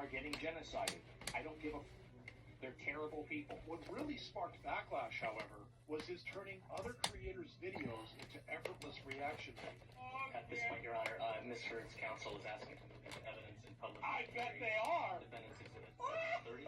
are getting genocided. I don't give a they're terrible people. What really sparked backlash, however, was his turning other creators' videos into effortless reaction videos. At this point, Your Honor, Ms. Heard's counsel is asking to move into evidence in public. I bet they are! Defendant's Exhibit 30.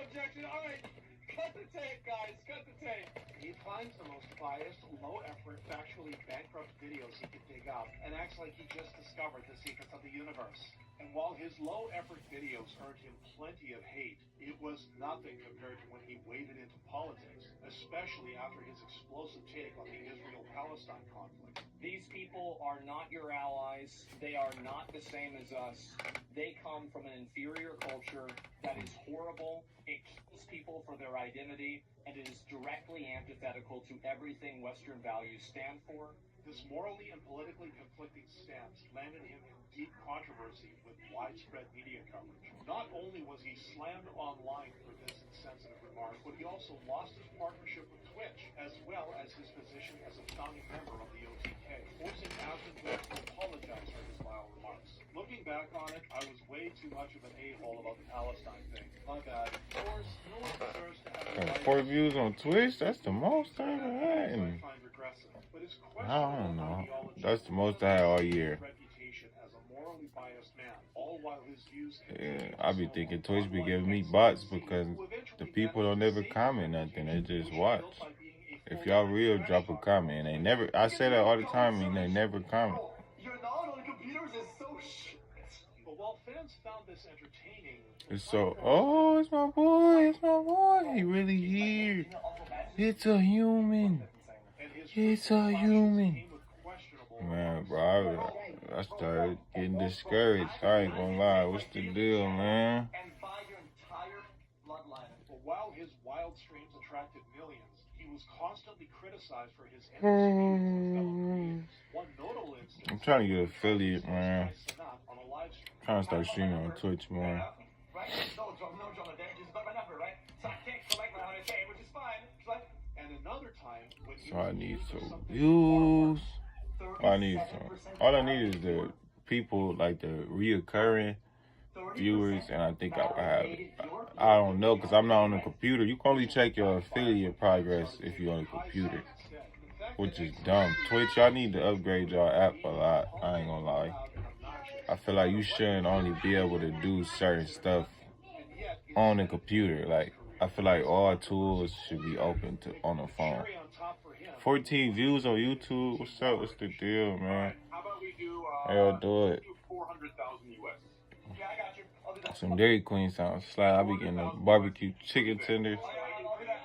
Objection, all right. Cut the tape, guys, cut the tape. He finds the most biased, low-effort, factually bankrupt videos he can dig up and acts like he just discovered the secrets of the universe. And while his low-effort videos earned him plenty of hate, it was nothing compared to when he waded into politics, especially after his explosive take on the Israel-Palestine conflict. These people are not your allies. They are not the same as us. They come from an inferior culture that is horrible. It kills people for their identity, and it is directly antithetical to everything Western values stand for. This morally and politically conflicting stance landed him in deep controversy with widespread media coverage. Not only was he slammed online for this insensitive remark, but he also lost his partnership with Twitch, as well as his position as a founding member of the OTK, forcing Asmongold to apologize for his vile remarks. Looking back on it, I was way too much of an a-hole about the Palestine thing. My bad. Of course, no one deserves to have 4 views on Twitch? That's the most I ever had. I find regressive. But it's I don't know. That's the most I had all year. Reputation as a morally biased man, all while his views Yeah, I be thinking Twitch be giving me bots because the people don't ever comment nothing. They just watch. If y'all real, drop a comment. They never. I say that all the time, and they never comment. Your knowledge on computers is so shit. But while fans found this entertaining, It's so. Oh, it's my boy. It's my boy. He really here. It's a human. It's a human. Man, bro, I started getting discouraged. I ain't gonna lie. What's the deal, man? and by your entire bloodline. But while his wild streams attracted millions, he was constantly criticized for his indiscretion. One notable instance. I'm trying to get affiliate, man. On a live stream. Trying to start streaming on Twitch, man. Right? No, John, just got my number, right? So I can't collect my 100K, which is fine. Right? And another time, when So I need some views. I need some. All I need is the people, like the reoccurring viewers, and I think I will have it. I don't know, because I'm not on the computer. You can only check your affiliate progress if you're on the computer, which is dumb. Twitch, y'all need to upgrade y'all app a lot. I ain't gonna lie. I feel like you shouldn't only be able to do certain stuff on the computer. Like, I feel like all tools should be open to on the phone. 14 views on YouTube. What's up? What's the deal, man? How about we do, I'll do it. 400,000 US. Yeah, I got you. I'll do that. Some Dairy Queen sounds slide. I'll be getting the barbecue chicken tenders. I'll do that.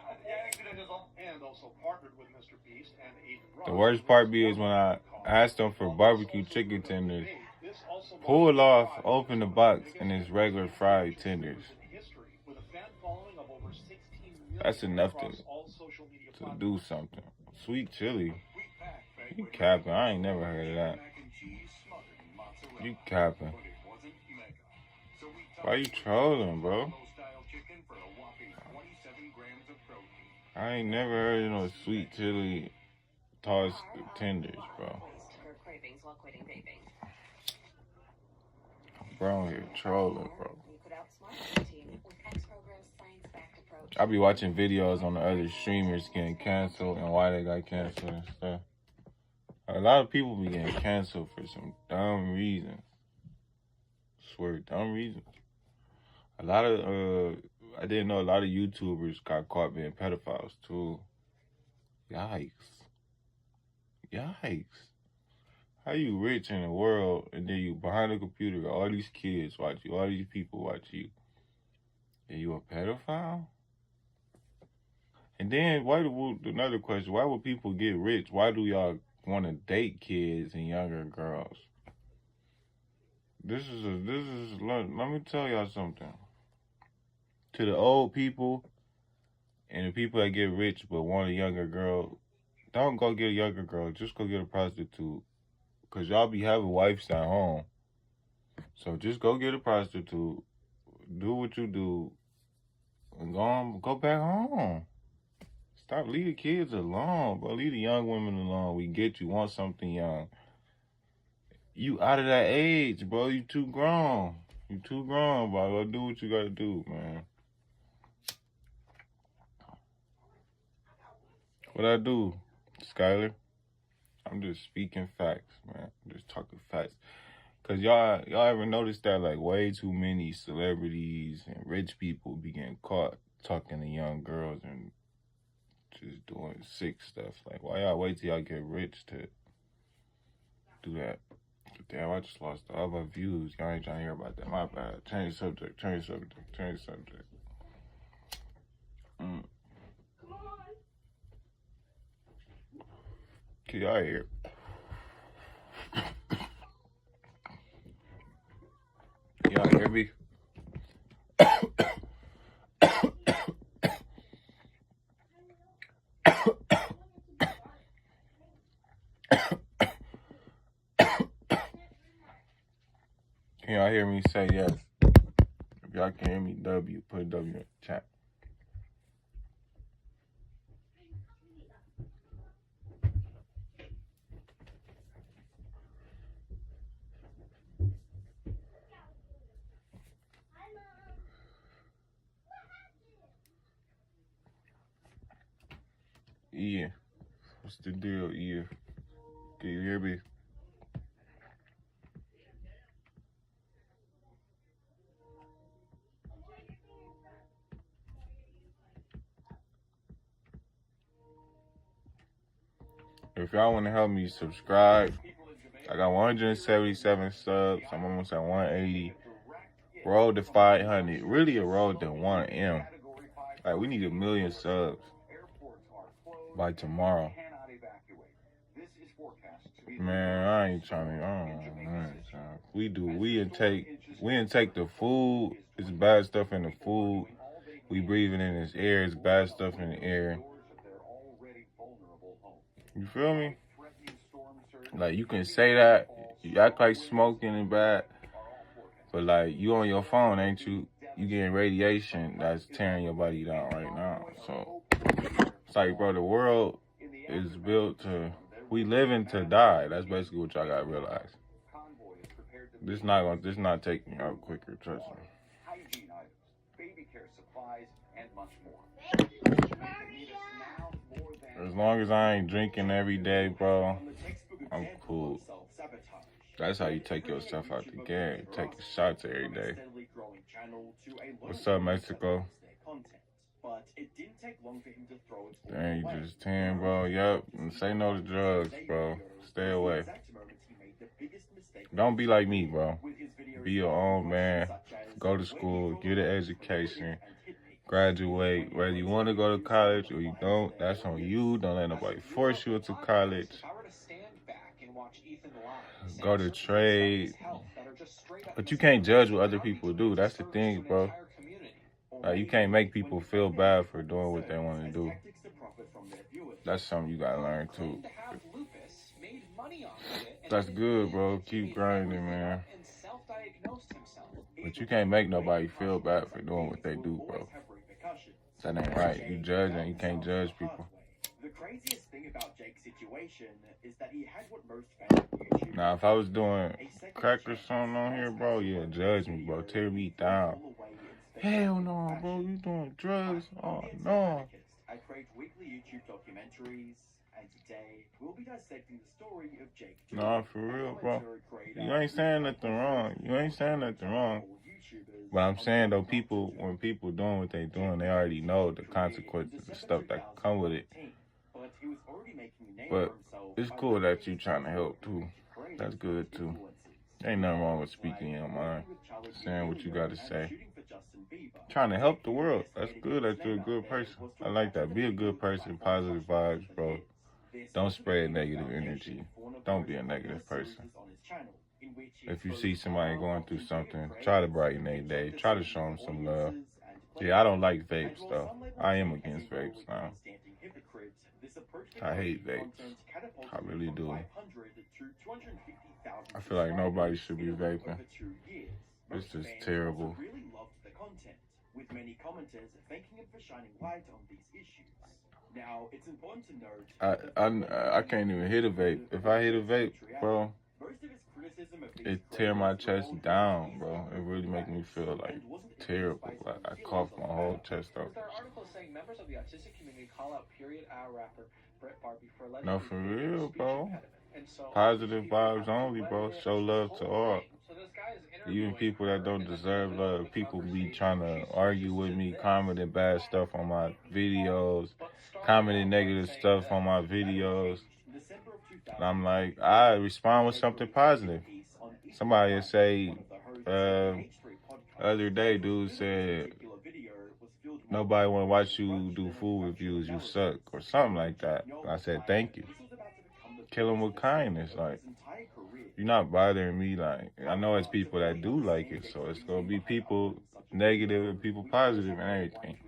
Yeah, and also partnered with Mr. Beast and Aiden Ross. The worst part be is when I asked them for barbecue chicken tenders, pull off, open the box, and it's regular fried tenders. That's enough to do something. Sweet chili. You capping. I ain't never heard of that. You capping. Why you trolling, bro? I ain't never heard of no sweet chili tossed tenders, bro. Bro, here trolling, bro. I be watching videos on the other streamers getting canceled and why they got canceled and stuff. A lot of people be getting canceled for some dumb reasons. I swear, dumb reasons. A lot of, I didn't know a lot of YouTubers got caught being pedophiles too. Yikes. Yikes. How you rich in the world and then you behind the computer, all these kids watch you, all these people watch you, and you a pedophile? And then, another question, why would people get rich? Why do y'all want to date kids and younger girls? Let me tell y'all something. To the old people and the people that get rich but want a younger girl, don't go get a younger girl, just go get a prostitute. Because y'all be having wives at home. So just go get a prostitute, do what you do, and go back home. Stop, leave the kids alone, bro. Leave the young women alone. We get you want something young. You out of that age, bro. You too grown. You too grown, bro. Go do what you gotta do, man. What I do, Skyler? I'm just speaking facts, man. I'm just talking facts. Cause y'all ever notice that like way too many celebrities and rich people be getting caught talking to young girls and just doing sick stuff? Like, why y'all wait till y'all get rich to do that? Damn, I just lost all my views. Y'all ain't trying to hear about that. My bad. Change the subject. Change the subject. Change the subject. Can y'all hear? Y'all hear me? Can y'all hear me? Say yes. If y'all can hear me, W. Put a W in the chat. Yeah. What's the deal, yeah? Can you hear me? If y'all want to help me subscribe, I got 177 subs. I'm almost at 180. Road to 500. Really a road to 1M. Like, we need 1 million subs by tomorrow. Man, I ain't trying to. We intake the food. It's bad stuff in the food. We breathing in this air. It's bad stuff in the air. You feel me? Like, you can say that. You act like smoking is bad. But, like, you on your phone, ain't you? You getting radiation that's tearing your body down right now. So, it's like, bro, the world is built to... We living to die. That's basically what y'all gotta realize. This not taking you out quicker, trust me. Hygiene items, baby care supplies, and much more. As long as I ain't drinking every day, bro, I'm cool. That's how you take yourself out the game. Taking shots every day. What's up, Mexico? Dang, you just 10, bro. Yup. Say no to drugs, bro. Stay away. Don't be like me, bro. Be your own man. Go to school. Get an education. Graduate. Whether you want to go to college or you don't, that's on you. Don't let nobody force you into college. Go to trade. But you can't judge what other people do. That's the thing, bro. You can't make people feel bad for doing what they want to do. That's something you gotta learn too. That's good, bro. Keep grinding, man. But you can't make nobody feel bad for doing what they do, bro. That ain't right. You judging. You can't judge people. The craziest thing about Jake's situation is that he had what most fans of YouTube. Now, if I was doing crack or something on here, bro, yeah, judge me, bro. Tear me down. Hell no, bro. You doing drugs? Oh, no. I create weekly YouTube documentaries, and today we'll be dissecting the story of Jake. Nah, for real, bro. You ain't saying nothing wrong. You ain't saying nothing wrong. But I'm saying, though, when people doing what they doing, they already know the consequences and stuff that come with it. But it's cool that you trying to help, too. That's good, too. Ain't nothing wrong with speaking your mind. Saying what you got to say. Trying to help the world. That's good that you're a good person. I like that. Be a good person. Positive vibes, bro. Don't spread negative energy. Don't be a negative person. If you see somebody going through something, try to brighten their day. Try to show them some love. Yeah, I don't like vapes, though. I am against vapes now. I hate vapes. I really do. I feel like nobody should be vaping. It's just terrible. With many commenters thanking him for shining light on these issues. Now, it's important to note I can't even hit a vape. If I hit a vape, bro, Most of his criticism of It tear my chest down, bro. It really make me feel like terrible. Like I cough my whole chest out. There are articles saying members of the autistic community call out period hour rapper Brett Barbie for allegedly No, for real, speech bro. impediment. And so Positive vibes only, bro. Show love to all. So this guy is Even interviewing people that her, don't and then deserve in the middle of love. the People be conversation, trying to she argue with says me, this. commenting bad stuff on my videos, But starting commenting off negative by saying stuff that on my videos. In December of 2000, And I'm like, I respond with something positive. Somebody will say, the other day, dude said, nobody want to watch you do food reviews, you suck, or something like that. And I said, thank you. Kill him with kindness. Like, you're not bothering me. Like, I know it's people that do like it, so it's going to be people negative and people positive and everything.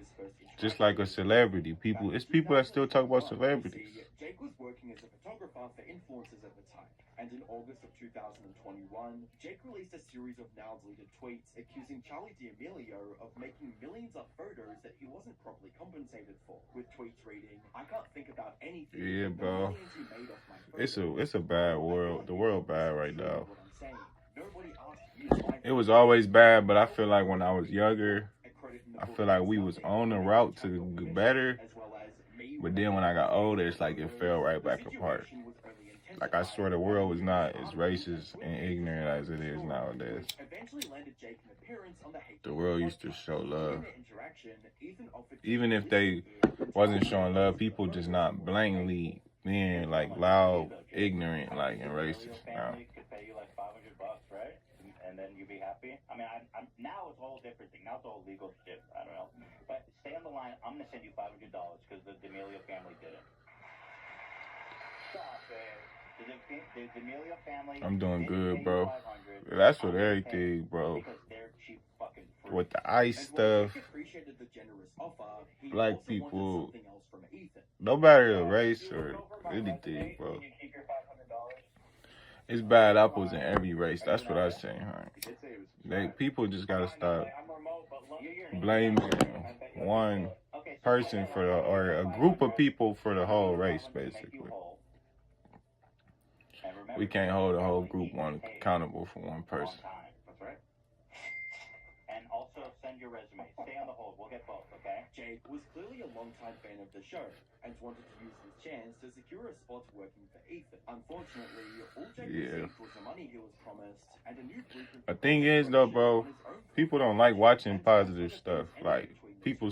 Just like a celebrity. It's people that still talk about celebrities. Jake was working as a photographer for influencers at the time. And in August of 2021, Jake released a series of now deleted tweets accusing Charlie D'Amelio of making millions of photos that he wasn't properly compensated for. With tweets reading, I can't think about anything. Yeah, but the bro. millions you made off my photos. It's a bad world. The world bad right now. What I'm saying. Nobody asked you to like It was always bad, but I feel like when I was younger, I feel like we was on the route to get better. But then when I got older, it's like it fell right back apart. Like, I swear the world was not as racist and ignorant as it is nowadays. The world used to show love. Even if they wasn't showing love, people just not blatantly being like loud, ignorant, like, and racist now. Could pay you like $500, right? And then you'd be happy. I mean, I'm now it's a whole different thing. Now it's all legal shit. I don't know. But stay on the line. I'm gonna send you $500 because the D'Amelio family did it. Stop it. The D'Amelio family. I'm doing didn't good, pay bro. you $500. That's with I'm gonna pay everything, bro. Because they're cheap fucking fruit. With the ice stuff, black people, no matter the race or anything, bro. It's bad apples in every race. That's what I say, huh? People just gotta stop blaming one person or a group of people for the whole race, basically. We can't hold the whole group accountable for one person. That's right. And also send your resume. Stay on the hold. We'll get both, okay? Jake was clearly a longtime fan of the show and wanted to use his chance to secure a spot working for Ethan. Unfortunately, all Jake received was the money he was promised and a new blueprint. The thing is, though, bro, people don't like watching positive stuff. Like, people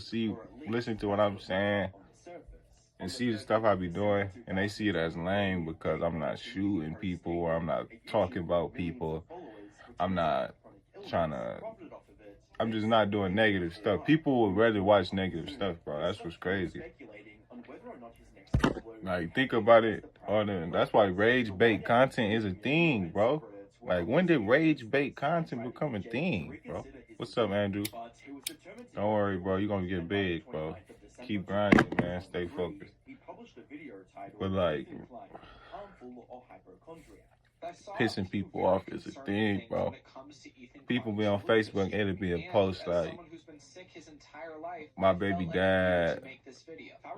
listen to what I'm saying and see the stuff I be doing, and they see it as lame because I'm not shooting people or I'm not talking about people. I'm just not doing negative stuff. People would rather watch negative stuff, bro. That's what's crazy. Like, think about it. That's why rage bait content is a thing, bro. Like, when did rage bait content become a thing, bro? What's up, Andrew? Don't worry, bro. You're gonna get big, bro. Keep grinding, man. Stay focused. But, like, pissing people off is a thing, bro. People be on Facebook, it'll be a post like, my baby dad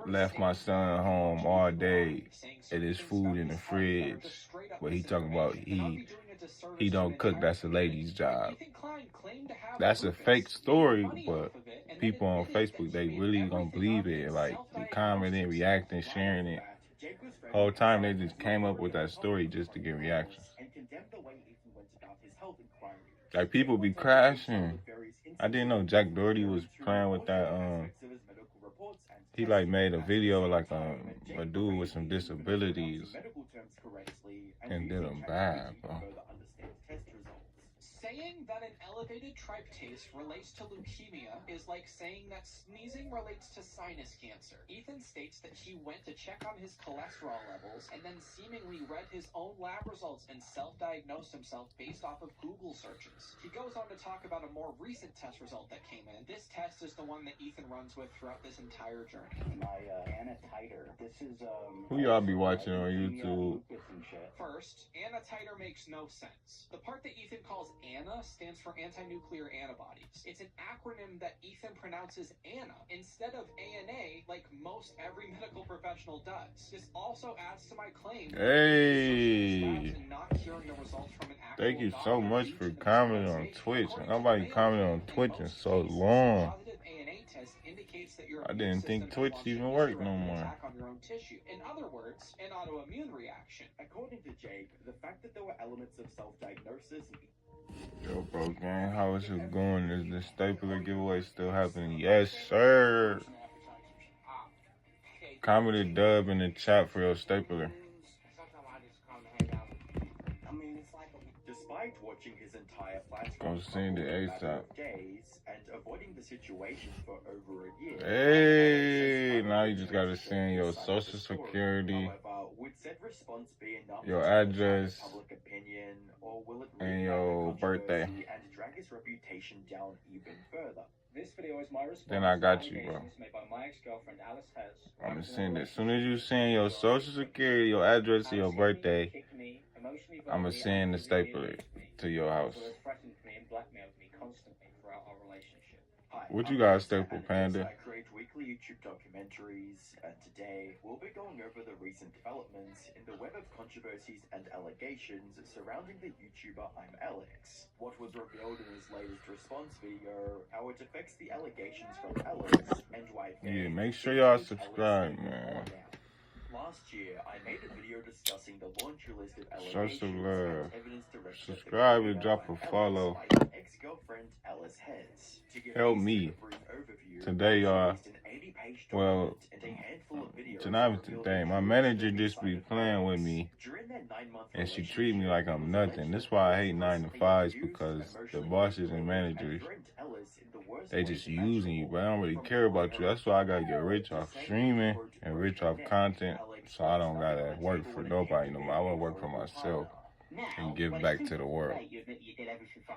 left my son home all day and there's food in the fridge. But he talking about he don't cook, that's a lady's job. That's a fake story, but people on Facebook, they really gonna believe it. Like, they commenting, reacting, sharing it. Whole time they just came up with that story just to get reactions. Like, people be crashing. I didn't know Jack Doherty was playing with that. He like made a video like a dude with some disabilities and did him bad, bro. Saying that an elevated tryptase relates to leukemia is like saying that sneezing relates to sinus cancer. Ethan states that he went to check on his cholesterol levels and then seemingly read his own lab results and self-diagnosed himself based off of Google searches. He goes on to talk about a more recent test result that came in. This test is the one that Ethan runs with throughout this entire journey. My Anna Titer. This is who y'all be watching on YouTube? First, Anna Titer makes no sense. The part that Ethan calls Anna stands for anti-nuclear antibodies. It's an acronym that Ethan pronounces Anna instead of ANA like most every medical professional does. This also adds to my claim Hey, and not hearing the results from an actual thank you so doctor much due for to the commenting on Twitch. Nobody commented on Twitch in so long. Positive ANA test indicates that your I immune didn't think system Twitch has launched even a worked no misdirected more. attack on your own tissue. In other words, an autoimmune reaction. According to Jake, the fact that there were elements of self-diagnosis. Yo, bro, gang, how is it going? Is the stapler giveaway still happening? Yes, sir. Comment a dub in the chat for your stapler. Despite watching his entire flat Go send it ASAP. days and avoiding the situation for over a year. Hey, now you just gotta send your social security, However, would said response be enough your to change address, public opinion, or will it and reignite your the birthday. controversy and drag his reputation down even further? This video is my response Then I got to you, bro. allegations made by my ex-girlfriend Alice Hez. I'm gonna send it. As soon as you send your social security, your address, and your birthday, I'm gonna send the stapler to your house. Threatened me and blackmailed me constantly throughout our relationship. Hi, What you I'm got, Alex Staple Hernandez. Panda? I create weekly YouTube documentaries, and today we'll be going over the recent developments in the web of controversies and allegations surrounding the YouTuber I'm Alex. What was revealed in his latest response video, how it affects the allegations from Alex, and why Yeah, fans make sure think y'all Alex subscribe, is man. on now. Last year, I made a video discussing the laundry list of Show allegations some love. and evidence directed at the Subscribe and YouTuber drop a I'm Alex follow. by his ex-girlfriend Alice Hez. To give Help a me. brief overview, Today, y'all. Alex released an 80-page Well, document and a handful of videos tonight was revealing today. My truths manager from just be inside of playing with Alex. me, During their 9-month and she relationship, treat me like it I'm was nothing. alleged That's that why I Alex hate 9 to constantly 5s, abused, because the emotionally bosses and controlled, managers, threatened Alice in the worst they ways just using you, imaginable. but I don't really From care about calling you. her That's why I gotta get rich to off saying streaming quote, and broke rich her off neck, content, Alex so I was don't nothing gotta on the work table for when it nobody came no to more. I wanna being a work for horrible myself partner. and give back to the world. You admit you did everything for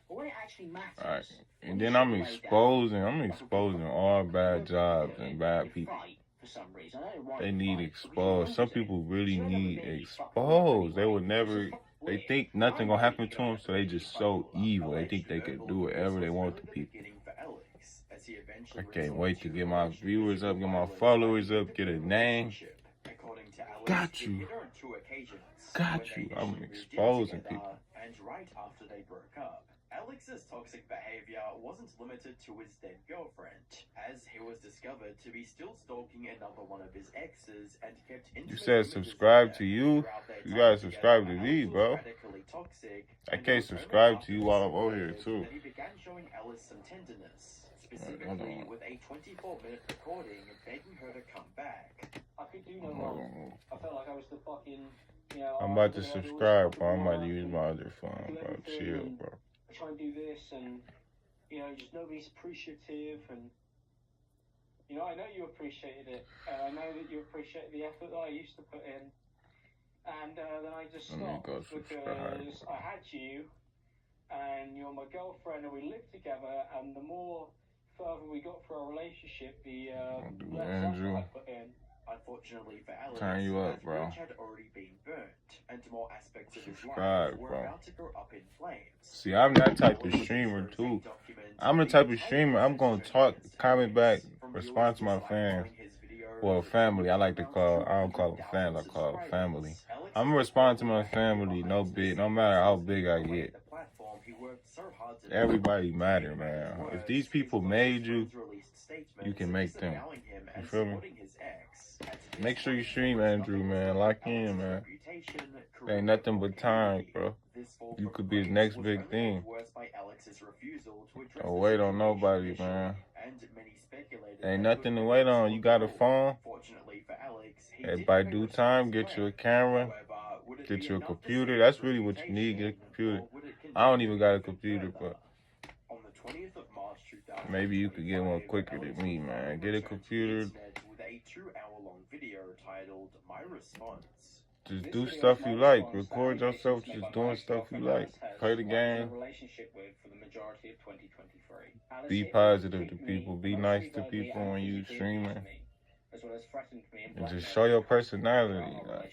But when it actually matters, Alright, and then I'm exposing all bad jobs and bad people. for some reason. I don't know why They you need fight, exposed. Some people really need exposed. They would never. They think nothing gonna happen to them, so they just so evil. They think they can do whatever they want to people. I can't wait to get my viewers up, get my followers up, get a name. Got you. Got you. I'm exposing people. And right after they broke up, Alex's toxic behavior wasn't limited to his dead girlfriend, as he was discovered to be still stalking another one of his exes and kept You said subscribe to you? You gotta subscribe to me, bro. I can't subscribe to you while I'm over here, too. He began showing Alice some tenderness, specifically with a 24-minute recording begging her to come back. I could do no wrong. I felt like I was the fucking, you know. I'm about to subscribe, bro. I'm about to use my other phone, bro. Chill, bro. I try and do this, and you know, just nobody's appreciative, and you know, I know you appreciated it, and I know that you appreciate the effort that I used to put in, and then I just Let me stopped go because subscribe. I had you, and you're my girlfriend, and we lived together, and the more further we got through our relationship, the do less Andrew. effort I put in. Unfortunately for Alex, Turn you up, that bro. bridge had already been burnt, and more aspects of his Subscribe, life were bro. about to go up in flames. See, I'm that type of streamer, too. I'm the type of streamer, I'm gonna talk, comment back, respond to my fans. Well, family, I like to call, I don't call them fans, I call them family. I'm gonna respond to my family, no matter how big I get. Everybody matter, man. If these people made you, you can make them. You feel me? Make sure you stream, Andrew, man. Lock in, man. Ain't nothing but time, bro. You could be the next big thing. Don't wait on nobody, man. Ain't nothing to wait on. You got a phone? And by due time, get you a camera, get you a computer. That's really what you need, get a computer. I don't even got a computer, but maybe you could get one quicker than me, man. Get a computer. Just do stuff you like. Record yourself just doing stuff you like. Play the game. Be positive to people. Be nice to people when you streaming. And just show your personality. Like,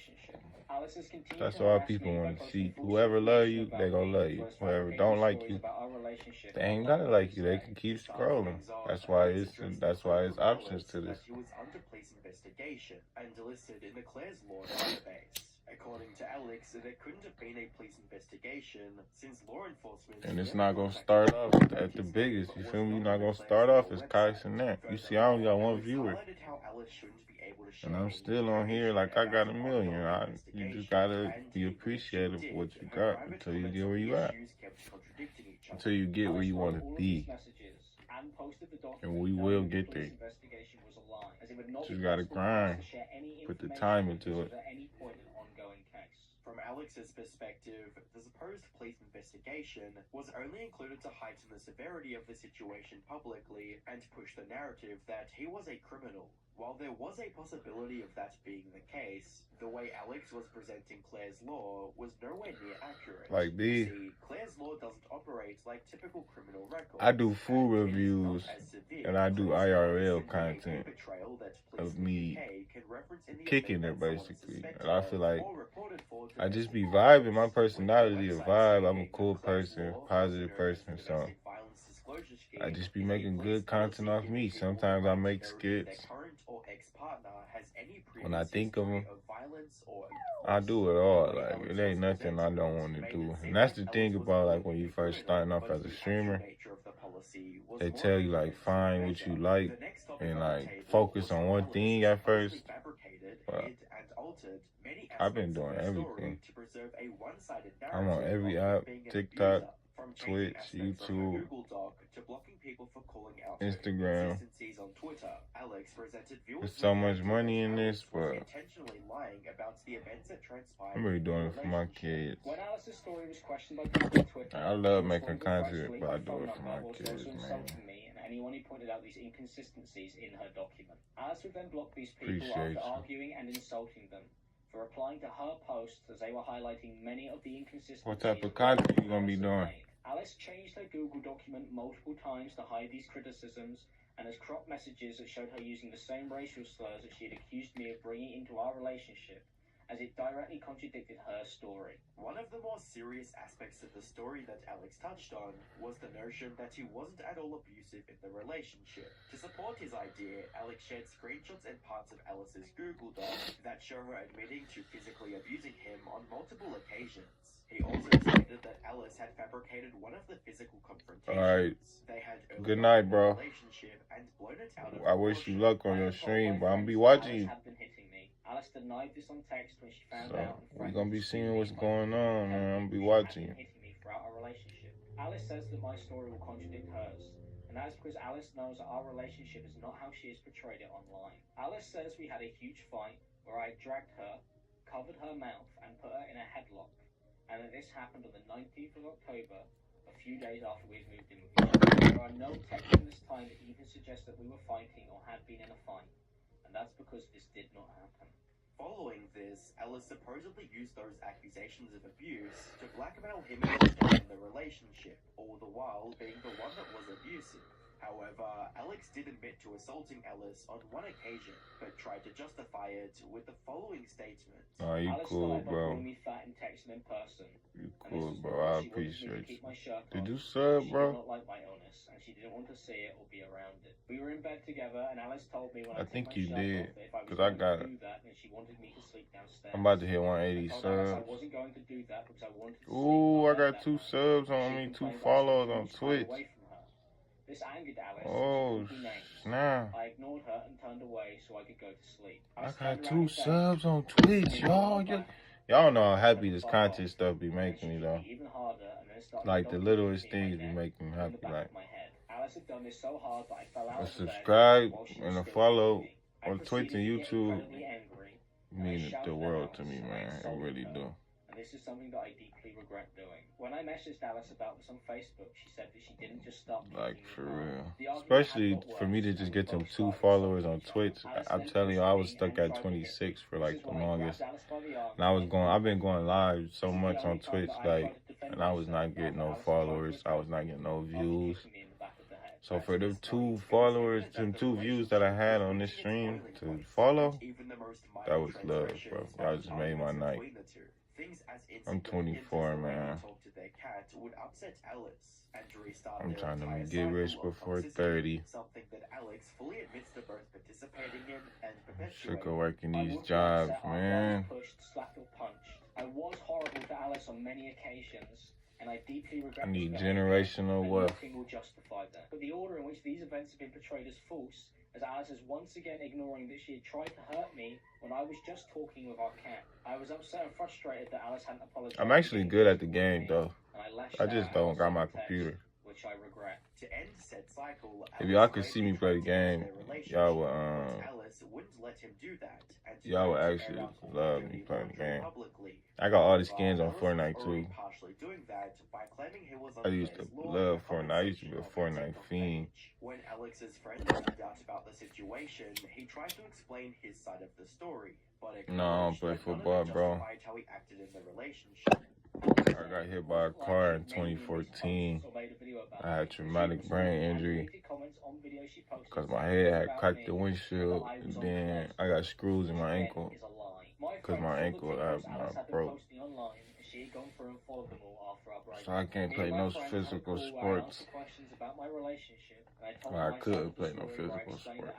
Alice has continued That's to all harass people me by want to posting see. bullshit Whoever love you, information they about gonna me, love you. plus Whoever fabricating don't like stories you, about our relationship they that ain't none gotta of like us you. They say. can keep To start scrolling. things off, That's why Alex it's addressed that's the why claim it's from options Ellis to this. that he was under police investigation and listed in the Clare's Law database. According to Alex, there couldn't have been a police investigation since law enforcement. And it's never not gonna contacted start him off about at the his biggest. name You was feel me? You're not not on the gonna Clare's start Law off as website. Kais and that. You see, I only got one Alex viewer, highlighted how Ellis shouldn't be able to share and I'm any still on here information like I got a about million. ongoing You just investigations, gotta and be he appreciative did. of what you Her got private until you comments get on where you the at. issues kept contradicting each other. Until you get where you want to All of be. these messages and posted the document And we knowing will the get police there. investigation was a lie, as it would not Just be gotta possible for us grind. to share any Put the information time with into us it. at any point in an ongoing case. From Alex's perspective, the supposed police investigation was only included to heighten the severity of the situation publicly and push the narrative that he was a criminal. While there was a possibility of that being the case, the way Alex was presenting Clare's Law was nowhere near accurate. Like these. See, Clare's Law doesn't operate like typical criminal records. I do food and it is reviews, not as severe. and I do Clare's Law is IRL simply a content betrayal that of police in the me UK can reference in the kicking event it, that someone basically. suspected And I feel like or reported for I just be domestic vibing. My violence. personality a With vibe. I'm a websites cool stating that Clare's person, Law, positive also known as person. the So Domestic Violence Disclosure Scheme, I just be is a making police good content policy off me. giving people Sometimes the I right make to know if their skits. current or ex-partner has any When I previous think of history them, of violence or I abuse. do it all. The way Like, Alex it ain't was nothing I presenting don't it want to made do. it seem And that's like the thing Alex was about, like, believing when you a first criminal, starting off but as a the streamer, actual nature of the policy was they more tell you, like, lenient find and what you better. like The next topic and, on the like, table focus was on how one Alex thing at supposedly first. fabricated, But hid, and altered many I've been aspects of doing her story everything. to preserve a one-sided I'm on narrative every of her app, being an TikTok, abuser, from changing Twitch, aspects of her YouTube, Google Doc to blocking people for calling out her Instagram. inconsistencies on Twitter. Alex presented viewers There's with so the much idea money that in Alex this, was but intentionally lying about the events that transpired I'm really in doing the it for my relationship. kids. When Alice's story was questioned by people on Twitter, I love she making responded content, aggressively but by I do phone it for number, my whilst kids, also man. insulting me and anyone who pointed out these inconsistencies in her document. Alice would then block these people Appreciate after you. arguing and insulting them for replying to her posts as they were highlighting many of the inconsistencies. What type of content you gonna be Alice had doing? made. Alice changed her Google document multiple times to hide these criticisms and has cropped messages that showed her using the same racial slurs that she had accused me of bringing into our relationship, as it directly contradicted her story. One of the more serious aspects of the story that Alex touched on was the notion that he wasn't at all abusive in the relationship. To support his idea, Alex shared screenshots and parts of Alice's Google Doc that show her admitting to physically abusing him on multiple occasions. He also stated that Alice had fabricated one of the physical confrontations Alright. they had early Good on night, in the bro. relationship and blown it out of I wish you proportion. luck on I your had told stream, my but I'm gonna be friends watching Alice you. had been hitting me. Alice denied this on text when she found So out. And we're gonna be threatened to seeing sue what's me. going on, man. I'm gonna be She watching had you. been hitting me throughout our relationship. Alice says that my story will contradict hers, and that is because Alice knows that our relationship is not how she has portrayed it online. Alice says we had a huge fight where I dragged her, covered her mouth, and put her in a headlock, and that this happened on the 19th of October, a few days after we had moved in with each other. There are no texts in this time that even suggest that we were fighting or had been in a fight, and that's because this did not happen. Following this, Alice supposedly used those accusations of abuse to blackmail him into staying in the relationship, all the while being the one that was abusive. However, Alex did admit to assaulting Alice on one occasion, but tried to justify it with the following statement. Oh, you Alice cool, started by bro. calling me fat and texting in person. You And this cool, was bro. because I she wanted me to appreciate keep you. my shirt Did on. you sub, She bro? did not like my illness, and she didn't want to see it or be around it. We were in bed together, and Alice told me when I I think took my you shirt did, off that if I was 'cause I going got to it. do that, then she wanted me to sleep downstairs. I'm about to hit I 180 told Alice I subs. wasn't going to do that because I wanted to sleep. Ooh, I in our bed got that 2 night. subs She on me, 2 complained I follows spent on too much time Twitch. away from her. This angered Alice, Oh, and she called me names. snap. I ignored her and turned away so I could go to sleep. I Alice got turned 2 around and said, subs on Twitch, y'all. Y'all know how happy this content stuff be making me, though. Even harder, and then started Like, the dunking littlest me in things my be neck making me and in the happy, back like. of my head. Alice had done this so hard that I fell out A of bed subscribe while she and was a still follow hitting me. I on Twitch and proceeded to get YouTube incredibly angry, and I mean shouted the at world Alice, to me, and I man. It insulted really her. do. And this is something that I deeply regret doing. When I messaged Alice about this on Facebook, she said that she didn't just stop Like, hitting me for hard. real. The argument Especially had got for me to worse, just and get we them both 2 started followers insulting on each other. Twitch. Alice I'm then telling you, I posted was me stuck and at tried to hit me. 26 for This like is the when I grabbed longest. Alice by the arm And I was and going, I've been pulled going her. live so This is the much only on time Twitch, that I like, tried to defend and I was myself not getting after no Alice tried to followers. I attack was not me getting no after views. kicking me in the back of the head. So for them 2 followers, them 2 views that I had on this stream to follow, that was love, bro. Y'all just made my night. I'm 24, man. I'm trying to get rich before 30. Something that Alex fully admits to both participating in and Sick of working these jobs, man. Pushed, slapped, or punched. I was horrible to Alice on many occasions, and I deeply regret I need this behavior, generational and wealth. nothing will justify that. But the order in which these events have been portrayed as false, as Alice is once again ignoring that she had tried to hurt me when I was just talking with our cat. I was upset and frustrated that Alice hadn't apologized. I'm actually good at the game, though. And I lashed I just out don't got on my text, computer. which I regret. To end said cycle, If y'all could see me play the game, y'all would Alice wouldn't let him do that, and y'all would actually love me playing the game. I got all the skins on Fortnite too. I used to love Fortnite. I used to be a Fortnite fiend. When Alex's friend found out about the situation, he tried to explain his side of the story, but No, I don't play football, bro. how he acted in the relationship. I got hit by a car in 2014. I had traumatic brain injury because my head had cracked the windshield, and then I got screws in my ankle because my ankle broke. So I can't play no physical sports. Well, I could play no physical sports.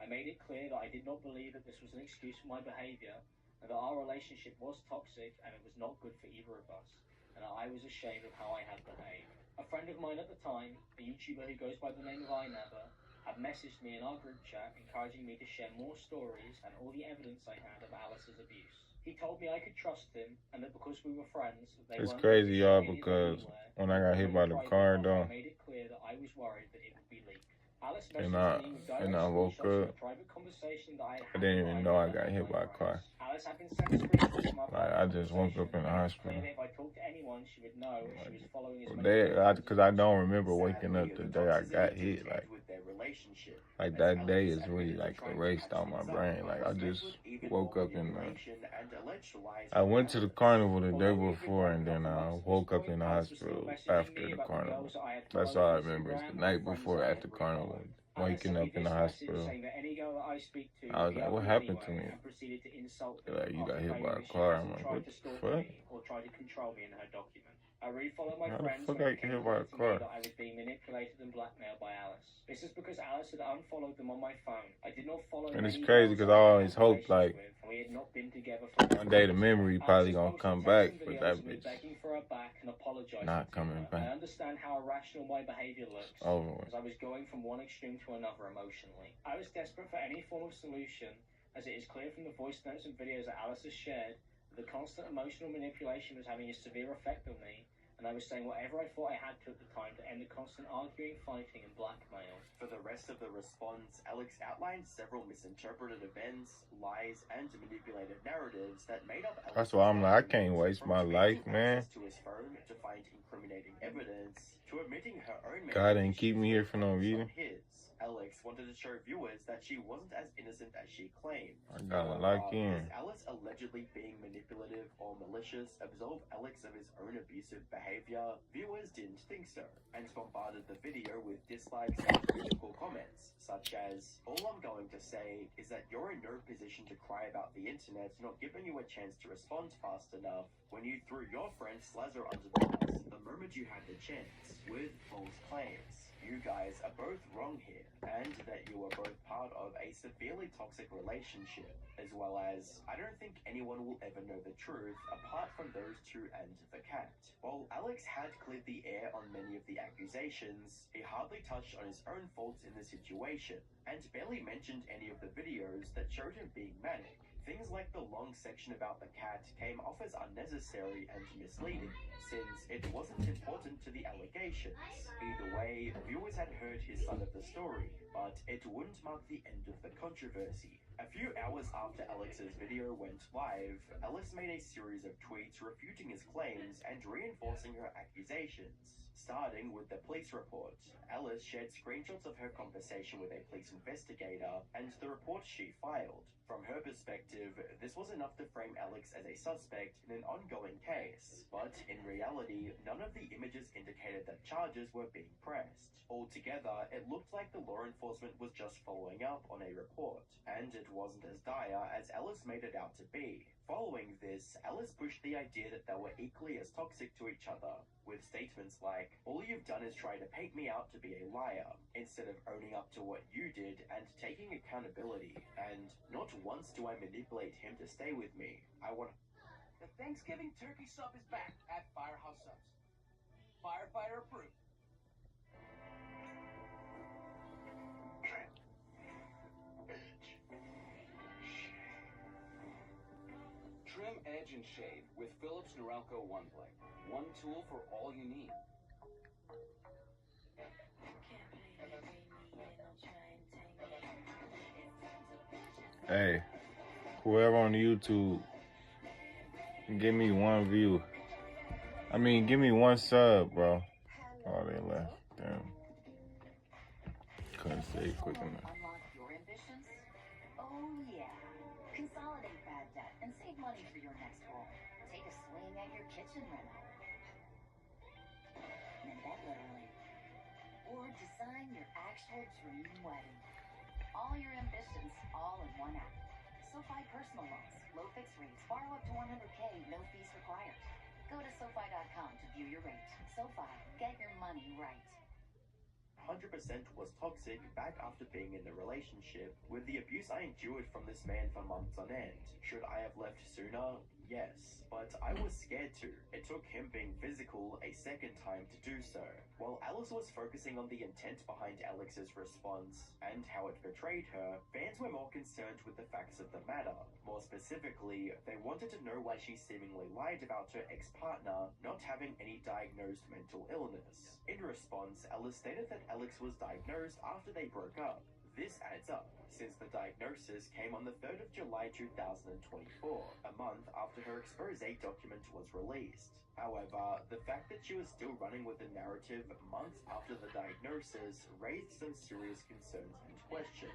I made it clear that I did not believe that this was an excuse for my behavior, and that our relationship was toxic and it was not good for either of us, and that I was ashamed of how I had behaved. A friend of mine at the time, a YouTuber who goes by the name of iNever, had messaged me in our group chat encouraging me to share more stories and all the evidence I had of Alice's abuse. He told me I could trust him, and that because we were friends, they It's weren't crazy, y'all, going to because anywhere. when I got hit by the car, though, I made it clear that I was worried that it would be leaked. Alice and messaged me with direct I woke screenshots of up, a private conversation that I I didn't even know I got hit by a car. Alice had been sent screenshots from our Like, I just woke up in the hospital. Clearly, if I talked to anyone, she would know she was following his Because I don't remember waking up the day I got hit. Like that day is really like erased out my brain. Like I just woke up in I went to the carnival the day before, and then I woke up in the hospital after the carnival. That's all I remember. It's the night before at the carnival, waking up in the hospital. I was like, what happened to me? They're like, you got hit by a car. I'm like, what the fuck? I refollowed my How the friends fuck when I it get came hit to by a me car? that I was being manipulated and blackmailed by Alice. This is because Alice had unfollowed them on my phone. I did not follow And it's many crazy girls because I had always hoped, like, relationships with, and we had not been together for one day the memory probably gonna come back, but that bitch begging for her back and apologizing not to her. coming I back. understand how irrational my behavior looks. Over with. As I was going from one extreme to another emotionally. I was desperate for any form of solution, as it is clear from the voice notes and videos that Alice has shared that the constant emotional manipulation was having a severe effect on me, and I was saying whatever I thought I had to at the time to end the constant arguing, fighting, and blackmail. For the rest of the response, Alex outlined several misinterpreted events, lies, and manipulated narratives that made up Alex's That's why I'm like, I life, can't waste from my life, gaining man. access to his phone to find incriminating evidence, to admitting her own God didn't keep me here for no reason. his. Alex wanted to show viewers that she wasn't as innocent as she claimed. I gotta lock in. Is Alice allegedly being manipulative or malicious absolve Alex of his own abusive behavior? Viewers didn't think so, and bombarded the video with dislikes and critical comments, such as, "All I'm going to say is that you're in no position to cry about the internet not giving you a chance to respond fast enough when you threw your friend Slazzo under the bus the moment you had the chance, with false claims. You guys are both wrong here, and that you are both part of a severely toxic relationship, as well as, I don't think anyone will ever know the truth apart from those two and the cat." While Alex had cleared the air on many of the accusations, he hardly touched on his own faults in the situation, and barely mentioned any of the videos that showed him being manic. Things like the long section about the cat came off as unnecessary and misleading, since it wasn't important to the allegations. Either way, viewers had heard his side of the story, but it wouldn't mark the end of the controversy. A few hours after Alex's video went live, Alice made a series of tweets refuting his claims and reinforcing her accusations. Starting with the police report, Alice shared screenshots of her conversation with a police investigator and the report she filed. From her perspective, this was enough to frame Alex as a suspect in an ongoing case, but in reality, none of the images indicated that charges were being pressed. Altogether, it looked like the law enforcement was just following up on a report, and it wasn't as dire as Ellis made it out to be. Following this, Ellis pushed the idea that they were equally as toxic to each other, with statements like, "All you've done is try to paint me out to be a liar, instead of owning up to what you did and taking accountability, and not once do I manipulate him to stay with me. I want..." The Thanksgiving turkey sub is back at Firehouse Subs. Firefighter approved. Trim, edge, and shave with Philips Norelco One Blade. One tool for all you need. Hey, whoever on YouTube, give me one view. I mean, give me one sub, bro. Oh, they left. Damn. Couldn't say it quick enough. Unlock your ambitions? Oh yeah. Consolidate bad debt and save money for your next goal. Take a swing at your kitchen reno. And that literally. Or design your actual dream wedding. All your ambitions, all in one app. SoFi Personal Loans. Low fixed rates. Borrow up to $100K, no fees required. Go to SoFi.com to view your rate. SoFi, get your money right. 100% was toxic back after being in the relationship. With the abuse I endured from this man for months on end, should I have left sooner? Yes, but I was scared to. It took him being physical a second time to do so. While Alice was focusing on the intent behind Alex's response and how it betrayed her, fans were more concerned with the facts of the matter. More specifically, they wanted to know why she seemingly lied about her ex-partner not having any diagnosed mental illness. In response, Alice stated that Alex was diagnosed after they broke up. This adds up, since the diagnosis came on the 3rd of July 2024, a month after her expose document was released. However, the fact that she was still running with the narrative months after the diagnosis raised some serious concerns and questions.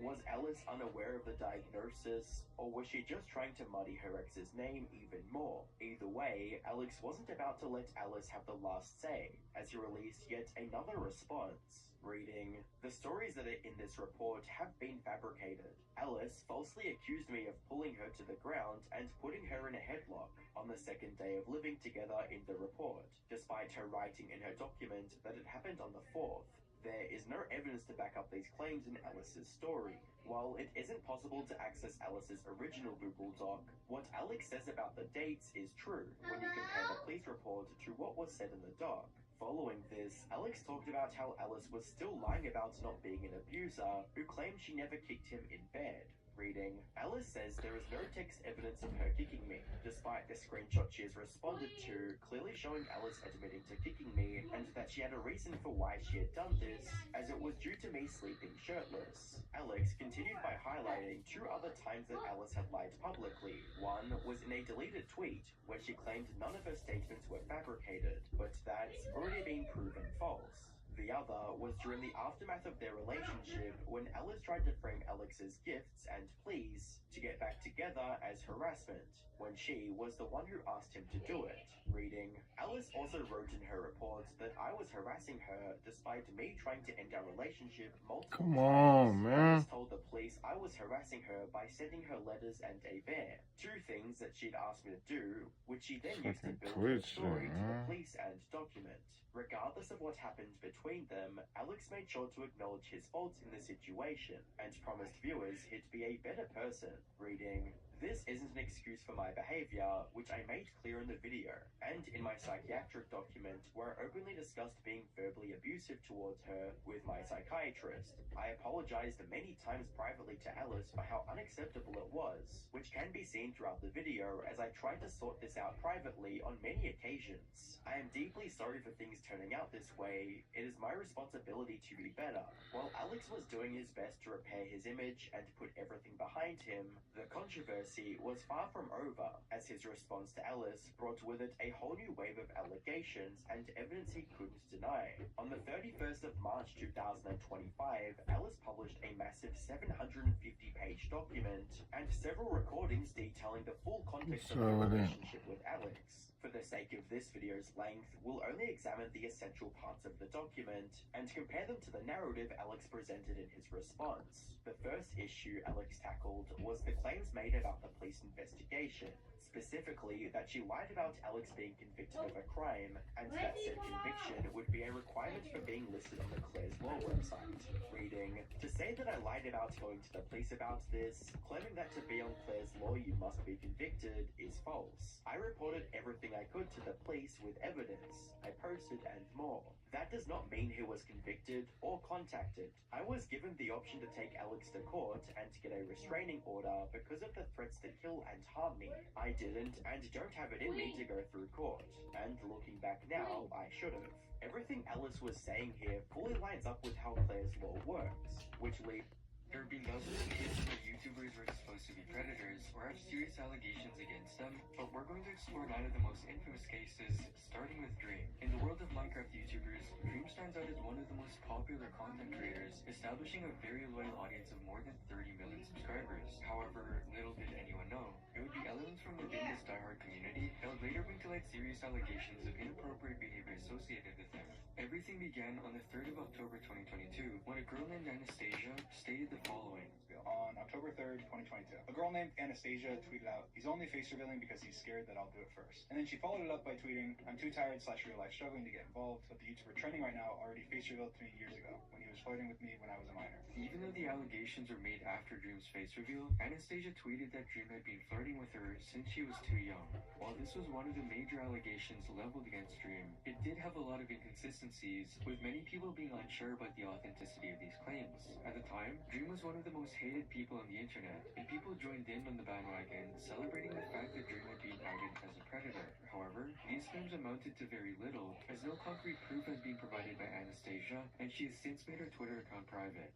Was Alice unaware of the diagnosis, or was she just trying to muddy her ex's name even more? Either way, Alex wasn't about to let Alice have the last say, as he released yet another response. Reading, "The stories that are in this report have been fabricated. Alice falsely accused me of pulling her to the ground and putting her in a headlock on the second day of living together in the report, despite her writing in her document that it happened on the 4th. There is no evidence to back up these claims in Alice's story. While it isn't possible to access Alice's original Google Doc, what Alex says about the dates is true when you compare the police report to what was said in the doc. Following this, Alex talked about how Alice was still lying about not being an abuser, who claimed she never kicked him in bed. Reading, Alice says there is no text evidence of her kicking me, despite the screenshot she has responded to clearly showing Alice admitting to kicking me, and that she had a reason for why she had done this, as it was due to me sleeping shirtless. Alex continued by highlighting 2 other times that Alice had lied publicly. One was in a deleted tweet, where she claimed none of her statements were fabricated, but that's already been proven false. The other was during the aftermath of their relationship, when Alice tried to frame Alex's gifts and pleas to get back together as harassment, when she was the one who asked him to do it. Reading, Alice also wrote in her report that I was harassing her despite me trying to end our relationship multiple times. Come on, man. Alice told the police I was harassing her by sending her letters and a bear, 2 things that she'd asked me to do, which she then used to build her story to the police and document. Regardless of what happened between them, Alex made sure to acknowledge his faults in the situation and promised viewers he'd be a better person. Reading, this isn't an excuse for my behavior, which I made clear in the video, and in my psychiatric document where I openly discussed being verbally abusive towards her with my psychiatrist. I apologized many times privately to Alice for how unacceptable it was, which can be seen throughout the video as I tried to sort this out privately on many occasions. I am deeply sorry for things turning out this way. It is my responsibility to be better. While Alex was doing his best to repair his image and put everything behind him, the controversy was far from over, as his response to Alice brought with it a whole new wave of allegations and evidence he couldn't deny. On the 31st of March 2025, Alice published a massive 750-page document and several recordings detailing the full context of her relationship with Alex. For the sake of this video's length, we'll only examine the essential parts of the document and compare them to the narrative Alex presented in his response. The first issue Alex tackled was the claims made about the police investigation, specifically that she lied about Alex being convicted of a crime, and that said conviction would be a requirement for being listed on the Claire's Law website. Reading, "To say that I lied about going to the police about this, claiming that to be on Claire's Law you must be convicted, is false. I reported everything I could to the police with evidence. I posted and more. That does not mean he was convicted or contacted. I was given the option to take Alex to court and to get a restraining order because of the threats to kill and harm me. I didn't and don't have it in me to go through court. And looking back now, I should have." Everything Alice was saying here fully lines up with how Claire's Law works, which leads There have been dozens of cases where YouTubers were supposed to be predators or have serious allegations against them, but we're going to explore 9 of the most infamous cases, starting with Dream. In the world of Minecraft YouTubers, Dream stands out as one of the most popular content creators, establishing a very loyal audience of more than 30 million subscribers. However, little did anyone know, it would be elements from within this diehard community that would later bring to light serious allegations of inappropriate behavior associated with them. Everything began on the 3rd of October 2022, when a girl named Anastasia stated the following. On October 3rd, 2022, a girl named Anastasia tweeted out, "He's only face revealing because he's scared that I'll do it first." And then she followed it up by tweeting, "I'm too tired / real life struggling to get involved, but the YouTuber trending right now already face revealed to me years ago when he was flirting with me when I was a minor." Even though the allegations were made after Dream's face reveal, Anastasia tweeted that Dream had been flirting with her since she was too young. While this was one of the major allegations leveled against Dream, it did have a lot of inconsistencies, with many people being unsure about the authenticity of these claims. At the time, Dream was one of the most hated people on the internet, and people joined in on the bandwagon, celebrating the fact that Dream had been outed as a predator. However, these claims amounted to very little, as no concrete proof has been provided by Anastasia, and she has since made her Twitter account private.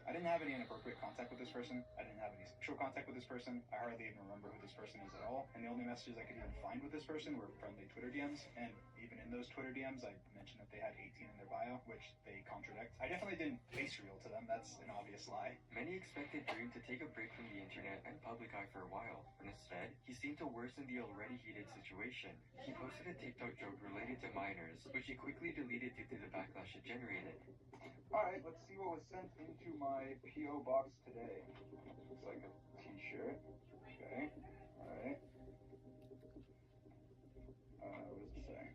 I didn't have any inappropriate contact with this person. I didn't have any sexual contact with this person. I hardly even remember who this person is at all. And the only messages I could even find with this person were friendly Twitter DMs. And even in those Twitter DMs, I mentioned that they had 18 in their bio, which they contradict. I definitely didn't face reveal to them. That's an obvious lie. Many expected Dream to take a break from the internet and public eye for a while, but instead, he seemed to worsen the already heated situation. He posted a TikTok joke related to minors, which he quickly deleted due to the backlash it generated. Alright, let's see what was sent into my P.O. box today. Looks like a t-shirt. Okay, alright. What does it say?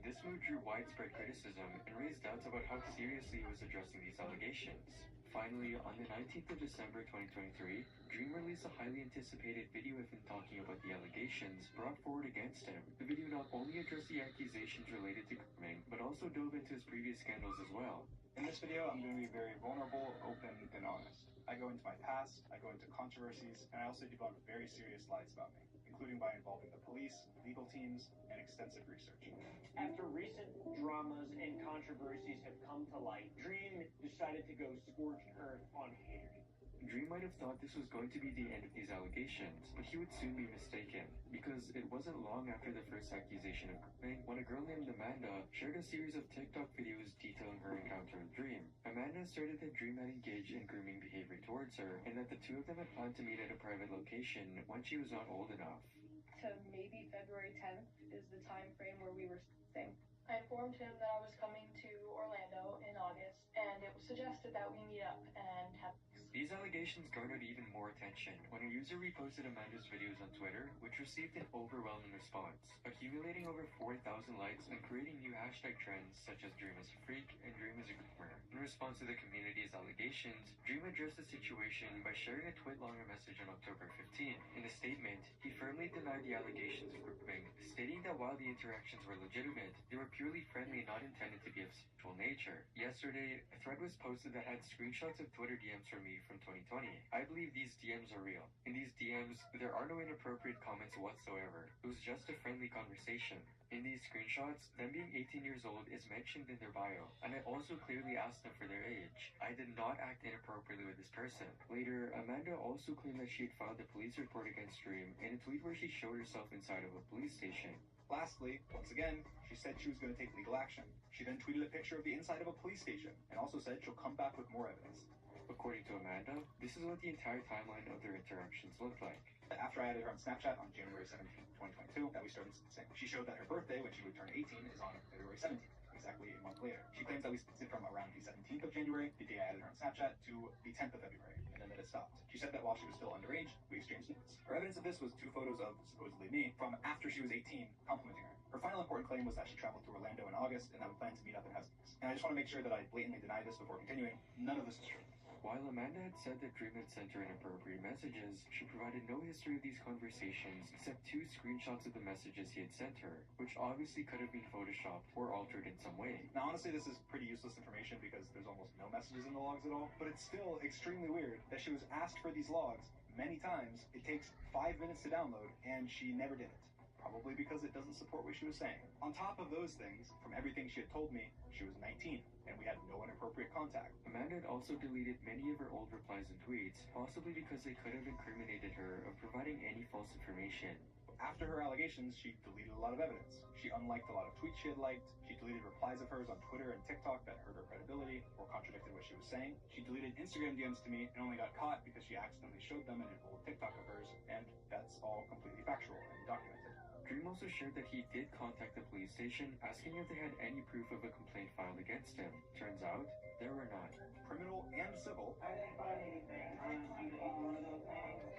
This move drew widespread criticism and raised doubts about how seriously he was addressing these allegations. Finally, on the 19th of December 2023, Dream released a highly anticipated video of him talking about the allegations brought forward against him. The video not only addressed the accusations related to grooming, but also dove into his previous scandals as well. In this video, I'm going to be very vulnerable, open, and honest. I go into my past, I go into controversies, and I also debunk very serious lies about me, including by involving the police, legal teams, and extensive research. After recent dramas and controversies have come to light, Dream decided to go scorched earth on haters. Dream might have thought this was going to be the end of these allegations, but he would soon be mistaken, because it wasn't long after the first accusation of grooming when a girl named Amanda shared a series of TikTok videos detailing her encounter with Dream. Amanda asserted that Dream had engaged in grooming behavior towards her, and that the two of them had planned to meet at a private location when she was not old enough. To maybe February 10th is the time frame where we were staying. I informed him that I was coming to Orlando in August, and it was suggested that we meet up and have. These allegations garnered even more attention when a user reposted Amanda's videos on Twitter, which received an overwhelming response, accumulating over 4,000 likes and creating new hashtag trends such as Dream is a freak and Dream is a groomer. In response to the community's allegations, Dream addressed the situation by sharing a tweet-longer message on October 15. In a statement, he firmly denied the allegations of grooming, stating that while the interactions were legitimate, they were purely friendly and not intended to be of sexual nature. Yesterday, a thread was posted that had screenshots of Twitter DMs from me from 2020. I believe these DMs are real. In these DMs, there are no inappropriate comments whatsoever. It was just a friendly conversation. In these screenshots, them being 18 years old is mentioned in their bio, and I also clearly asked them for their age. I did not act inappropriately with this person. Later, Amanda also claimed that she had filed a police report against Dream in a tweet where she showed herself inside of a police station. Lastly, once again, she said she was going to take legal action. She then tweeted a picture of the inside of a police station, and also said she'll come back with more evidence. According to Amanda, this is what the entire timeline of their interactions looked like. After I added her on Snapchat on January 17th, 2022, that we started saying. She showed that her birthday, when she would turn 18, is on February 17th, exactly a month later. She claims that we spent from around the 17th of January, the day I added her on Snapchat, to the 10th of February, and then that it stopped. She said that while she was still underage, we exchanged nudes. Her evidence of this was 2 photos of, supposedly me, from after she was 18, complimenting her. Her final important claim was that she traveled to Orlando in August, and that we planned to meet up in Heston's. And I just want to make sure that I blatantly deny this before continuing. None of this is true. While Amanda had said that Dream had sent her inappropriate messages, she provided no history of these conversations except 2 screenshots of the messages he had sent her, which obviously could have been photoshopped or altered in some way. Now honestly, this is pretty useless information because there's almost no messages in the logs at all, but it's still extremely weird that she was asked for these logs many times. It takes 5 minutes to download, and she never did it. Probably because it doesn't support what she was saying. On top of those things, from everything she had told me, she was 19, and we had no inappropriate contact. Amanda had also deleted many of her old replies and tweets, possibly because they could have incriminated her of providing any false information. After her allegations, she deleted a lot of evidence. She unliked a lot of tweets she had liked. She deleted replies of hers on Twitter and TikTok that hurt her credibility or contradicted what she was saying. She deleted Instagram DMs to me and only got caught because she accidentally showed them in an old TikTok of hers, and that's all completely factual and documented. Dream also shared that he did contact the police station asking if they had any proof of a complaint filed against him. Turns out, there were none. Criminal and civil. I didn't find anything.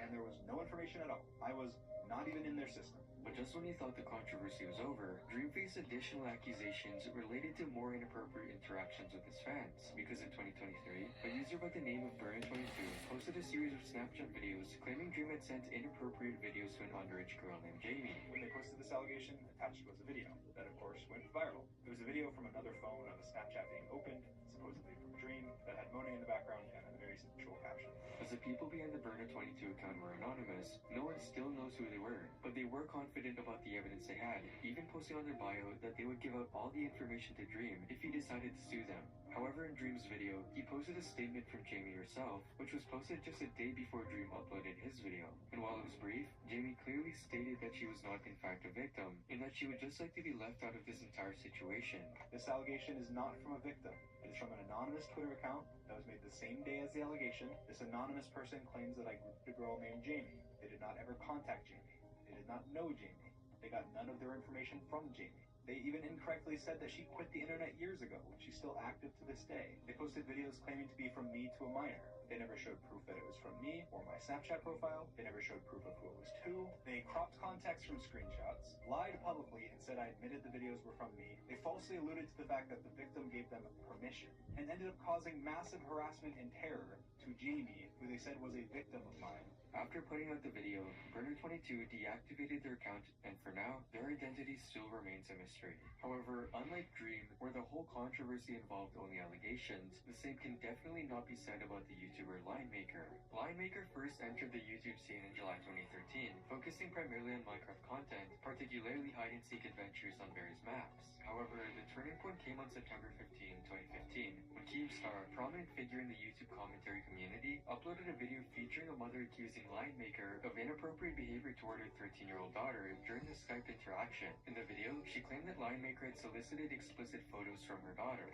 And there was no information at all. I was not even in their system. But just when he thought the controversy was over, Dream faced additional accusations related to more inappropriate interactions with his fans. Because in 2023, a user by the name of Burner22 posted a series of Snapchat videos claiming Dream had sent inappropriate videos to an underage girl named Jamie. When they posted this allegation, attached was a video that, of course, went viral. It was a video from another phone of a Snapchat being opened, supposedly from Dream, that had Monet in the background and a very sensual caption. As the people behind the Burner22 account were anonymous, no one still knows who they were, but they were confident about the evidence they had, even posting on their bio that they would give out all the information to Dream if he decided to sue them. However, in Dream's video, he posted a statement from Jamie herself, which was posted just a day before Dream uploaded his video. And while it was brief, Jamie clearly stated that she was not in fact a victim, and that she would just like to be left out of this entire situation. This allegation is not from a victim. It is from an anonymous Twitter account that was made the same day as the allegation. This anonymous person claims that I grouped a girl named Jamie. They did not ever contact Jamie. They did not know Jamie. They got none of their information from Jamie. They even incorrectly said that she quit the internet years ago when she's still active to this day. They posted videos claiming to be from me to a minor. They never showed proof that it was from me or my Snapchat profile. They never showed proof of who it was to. They cropped context from screenshots, lied publicly and said I admitted the videos were from me. They falsely alluded to the fact that the victim gave them permission and ended up causing massive harassment and terror to Jamie, who they said was a victim of mine. After putting out the video, Burner22 deactivated their account, and for now, their identity still remains a mystery. However, unlike Dream, where the whole controversy involved only allegations, the same can definitely not be said about the YouTuber Linemaker. Linemaker first entered the YouTube scene in July 2013, focusing primarily on Minecraft content, particularly hide-and-seek adventures on various maps. However, the turning point came on September 15, 2015, when Keemstar, a prominent figure in the YouTube commentary community, uploaded a video featuring a mother accusing Linemaker of inappropriate behavior toward her 13-year-old daughter during the Skype interaction. In the video, she claimed that Linemaker had solicited explicit photos from her daughter.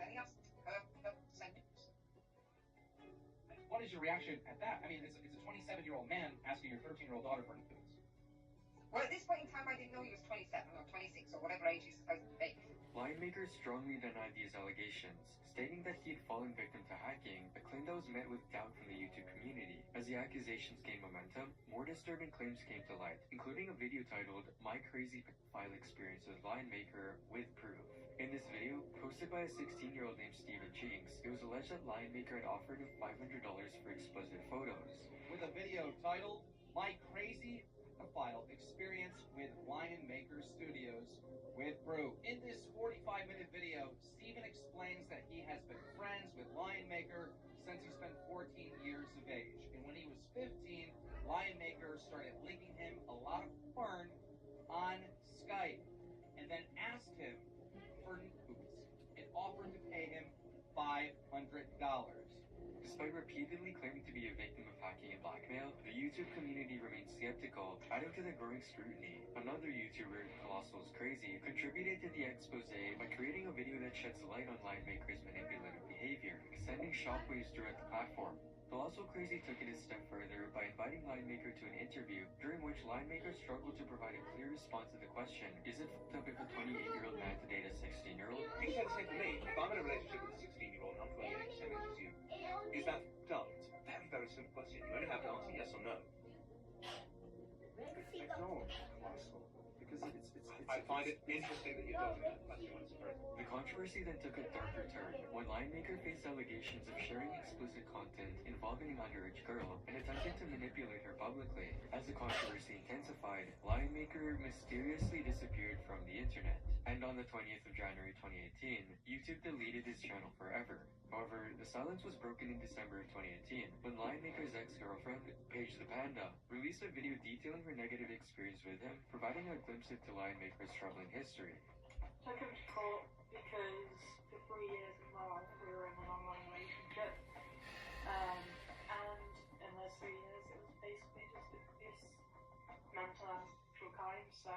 What is your reaction at that? I mean, it's a 27-year-old man asking your 13-year-old daughter for nudes. Well, at this point in time, I didn't know he was 27 or 26 or whatever age he's supposed to be. Linemaker strongly denied these allegations, stating that he had fallen victim to hacking, a claim that was met with doubt from the YouTube community. As the accusations gained momentum, more disturbing claims came to light, including a video titled My Crazy File Experience with Linemaker with Proof. In this video, posted by a 16-year-old named Steven Chinks, it was alleged that Linemaker had offered him $500 for explicit photos. With a video titled My Crazy File Experience with Linemaker Studios with Proof. In this 45-minute video, Steven explains that he has been friends with Linemaker since he's been 14 years of age. And when he was 15, Linemaker started linking him a lot of porn on Skype and then asked him for nudes and offered to pay him $500. Despite repeatedly claiming to be a victim of hacking and blackmail, the YouTube community remains skeptical, adding to the growing scrutiny. Another YouTuber, Colossal's Crazy, contributed to the expose by creating a video that sheds light on Linemaker's manipulative behavior, sending shockwaves throughout the platform. Colossal Crazy took it a step further by inviting Linemaker to an interview, during which Linemaker struggled to provide a clear response to the question, is it f***ed up if a 28-year-old man to date a 16-year-old? You said the same to me. If I'm in a relationship with a 16-year-old and I'm 28, same age as you, is that f***ed up? Very, very simple question. You only have to answer yes or no. I don't, Colossal. Because I find it interesting that you don't. That's your answer. The controversy then took a darker turn when Linemaker faced allegations of sharing explicit content involving an underage girl and attempted to manipulate her publicly. As the controversy intensified, Linemaker mysteriously disappeared from the internet. And on the 20th of January 2018, YouTube deleted his channel forever. However, the silence was broken in December of 2018 when Linemaker's ex-girlfriend, Paige the Panda, released a video detailing her negative experience with him, providing a glimpse into Linemaker's troubling history. Took him to court because for 3 years in my life we were in an online relationship. And in those 3 years it was basically just abuse, mental and physical kind, so,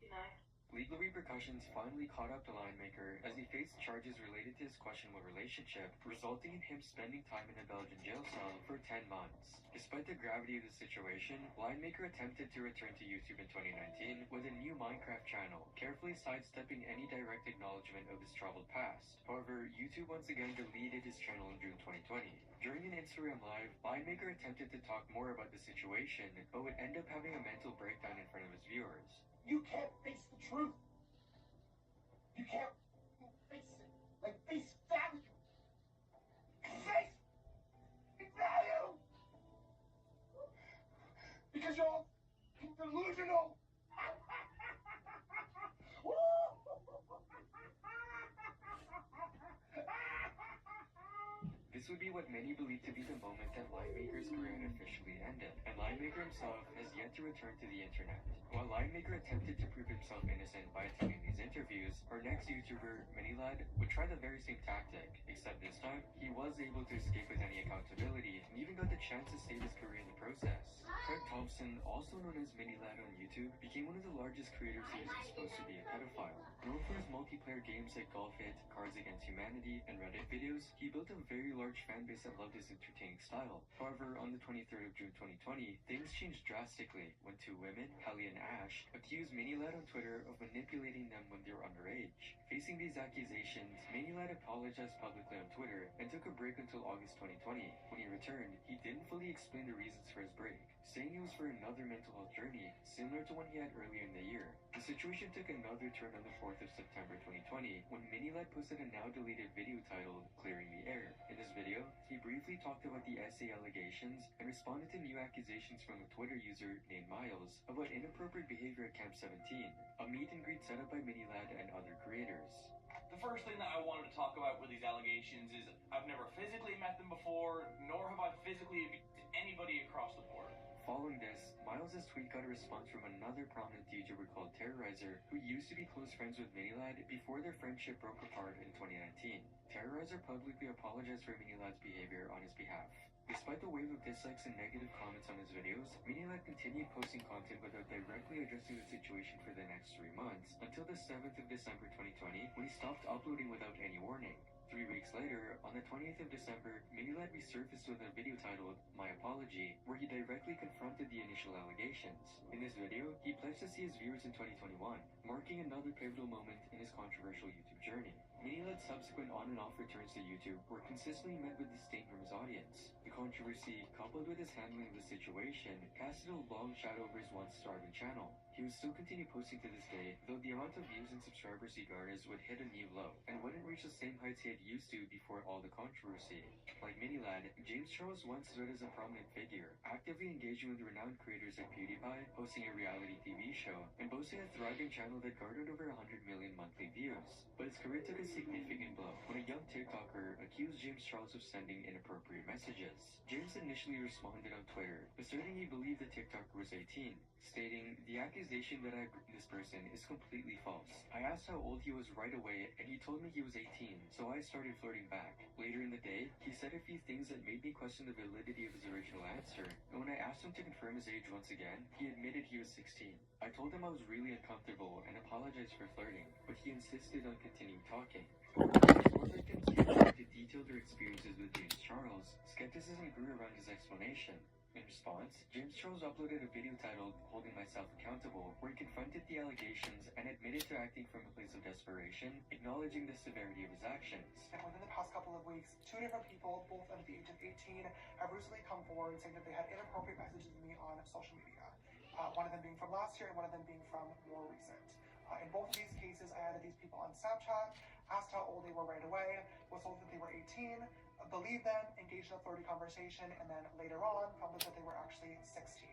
you know. Legal repercussions finally caught up to Linemaker as he faced charges related to his questionable relationship, resulting in him spending time in a Belgian jail cell for 10 months. Despite the gravity of the situation, Linemaker attempted to return to YouTube in 2019 with a new Minecraft channel, carefully sidestepping any direct acknowledgement of his troubled past. However, YouTube once again deleted his channel in June 2020. During an Instagram live, Linemaker attempted to talk more about the situation, but would end up having a mental breakdown in front of his viewers. You can't face the truth. You can't face it. Like, face value. Face value! Because you're all delusional. This would be what many believe to be the moment that Linemaker's career had officially ended, and Linemaker himself has yet to return to the internet. While Linemaker attempted to prove himself innocent by attending these interviews, our next YouTuber, Minilad, would try the very same tactic, except this time, he was able to escape with any accountability, and even got the chance to save his career in the process. Craig Thompson, also known as Minilad on YouTube, became one of the largest creators who was exposed to be a pedophile. Known for his multiplayer games like Golf It, Cards Against Humanity, and Reddit videos, he built a very large fan base that loved his entertaining style. However, on the 23rd of June 2020, things changed drastically when two women, Hallie and Ash, accused Minilad on Twitter of manipulating them when they were underage. Facing these accusations, Minilad apologized publicly on Twitter and took a break until August 2020. When he returned, he didn't fully explain the reasons for his break, saying it was for another mental health journey, similar to one he had earlier in the year. The situation took another turn on the 4th of September 2020, when Minilad posted a now-deleted video titled, Clearing the Air. In this video, he briefly talked about the SA allegations and responded to new accusations from a Twitter user named Miles about inappropriate behavior at Camp 17, a meet and greet set up by Minilad and other creators. The first thing that I wanted to talk about with these allegations is I've never physically met them before, nor have I physically abused anybody across the board. Following this, Miles' tweet got a response from another prominent YouTuber called Terrorizer, who used to be close friends with Minilad before their friendship broke apart in 2019. Terrorizer publicly apologized for Minilad's behavior on his behalf. Despite the wave of dislikes and negative comments on his videos, Minilad continued posting content without directly addressing the situation for the next 3 months, until the 7th of December 2020, when he stopped uploading without any warning. 3 weeks later, on the 20th of December, Minilad resurfaced with a video titled, My Apology, where he directly confronted the initial allegations. In this video, he pledged to see his viewers in 2021, marking another pivotal moment in his controversial YouTube journey. Minilad's subsequent on and off returns to YouTube were consistently met with disdain from his audience. The controversy, coupled with his handling of the situation, casted a long shadow over his once starving channel. He would still continue posting to this day, though the amount of views and subscribers he garners would hit a new low, and wouldn't reach the same heights he had used to before all the controversy. Like Minilad, James Charles once stood as a prominent figure, actively engaging with renowned creators like PewDiePie, hosting a reality TV show, and boasting a thriving channel that garnered over 100 million monthly views. But his career took a significant blow when a young TikToker accused James Charles of sending inappropriate messages. James initially responded on Twitter, asserting he believed the TikToker was 18, stating, "The accusation accusation that I agree this person is completely false. I asked how old he was right away, and he told me he was 18, so I started flirting back. Later in the day, he said a few things that made me question the validity of his original answer, and when I asked him to confirm his age once again, he admitted he was 16. I told him I was really uncomfortable and apologized for flirting, but he insisted on continuing talking. Before victims came to detail their experiences with James Charles, skepticism grew around his explanation. In response, James Charles uploaded a video titled Holding Myself Accountable, where he confronted the allegations and admitted to acting from a place of desperation, acknowledging the severity of his actions. And within the past couple of weeks, 2 different people, both under the age of 18, have recently come forward saying that they had inappropriate messages with me on social media. One of them being from last year and one of them being from more recent. In both of these cases, I added these people on Snapchat, asked how old they were right away, was told that they were 18, believed them, engaged in a flirty conversation, and then later on found out that they were actually 16.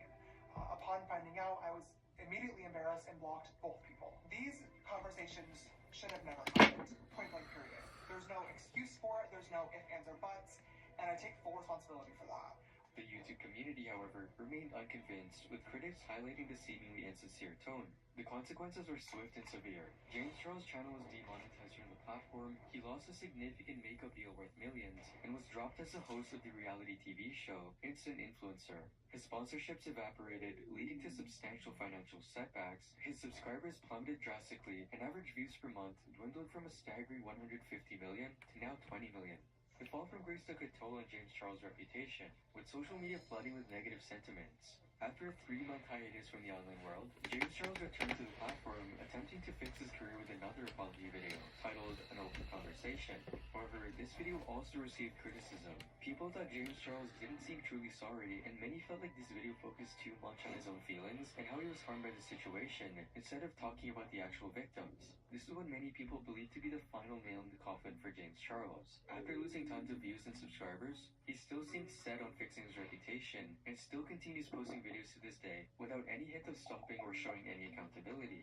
Upon finding out, I was immediately embarrassed and blocked both people. These conversations should have never happened, point blank period. There's no excuse for it, there's no ifs, ands, or buts, and I take full responsibility for that. The YouTube community, however, remained unconvinced, with critics highlighting the seemingly insincere tone. The consequences were swift and severe. James Charles' channel was demonetized from the platform, he lost a significant makeup deal worth millions, and was dropped as the host of the reality TV show Instant Influencer. His sponsorships evaporated, leading to substantial financial setbacks. His subscribers plummeted drastically, and average views per month dwindled from a staggering 150 million to now 20 million. The fall from grace took a toll on James Charles' reputation, with social media flooding with negative sentiments. After a 3-month hiatus from the online world, James Charles returned to the platform, attempting to fix his career with another apology video, titled An Open Conversation. However, this video also received criticism. People thought James Charles didn't seem truly sorry, and many felt like this video focused too much on his own feelings and how he was harmed by the situation, instead of talking about the actual victims. This is what many people believe to be the final nail in the coffin for James Charles. After losing tons of views and subscribers, he still seems set on fixing his reputation, and still continues posting videos to this day without any hint of stopping or showing any accountability.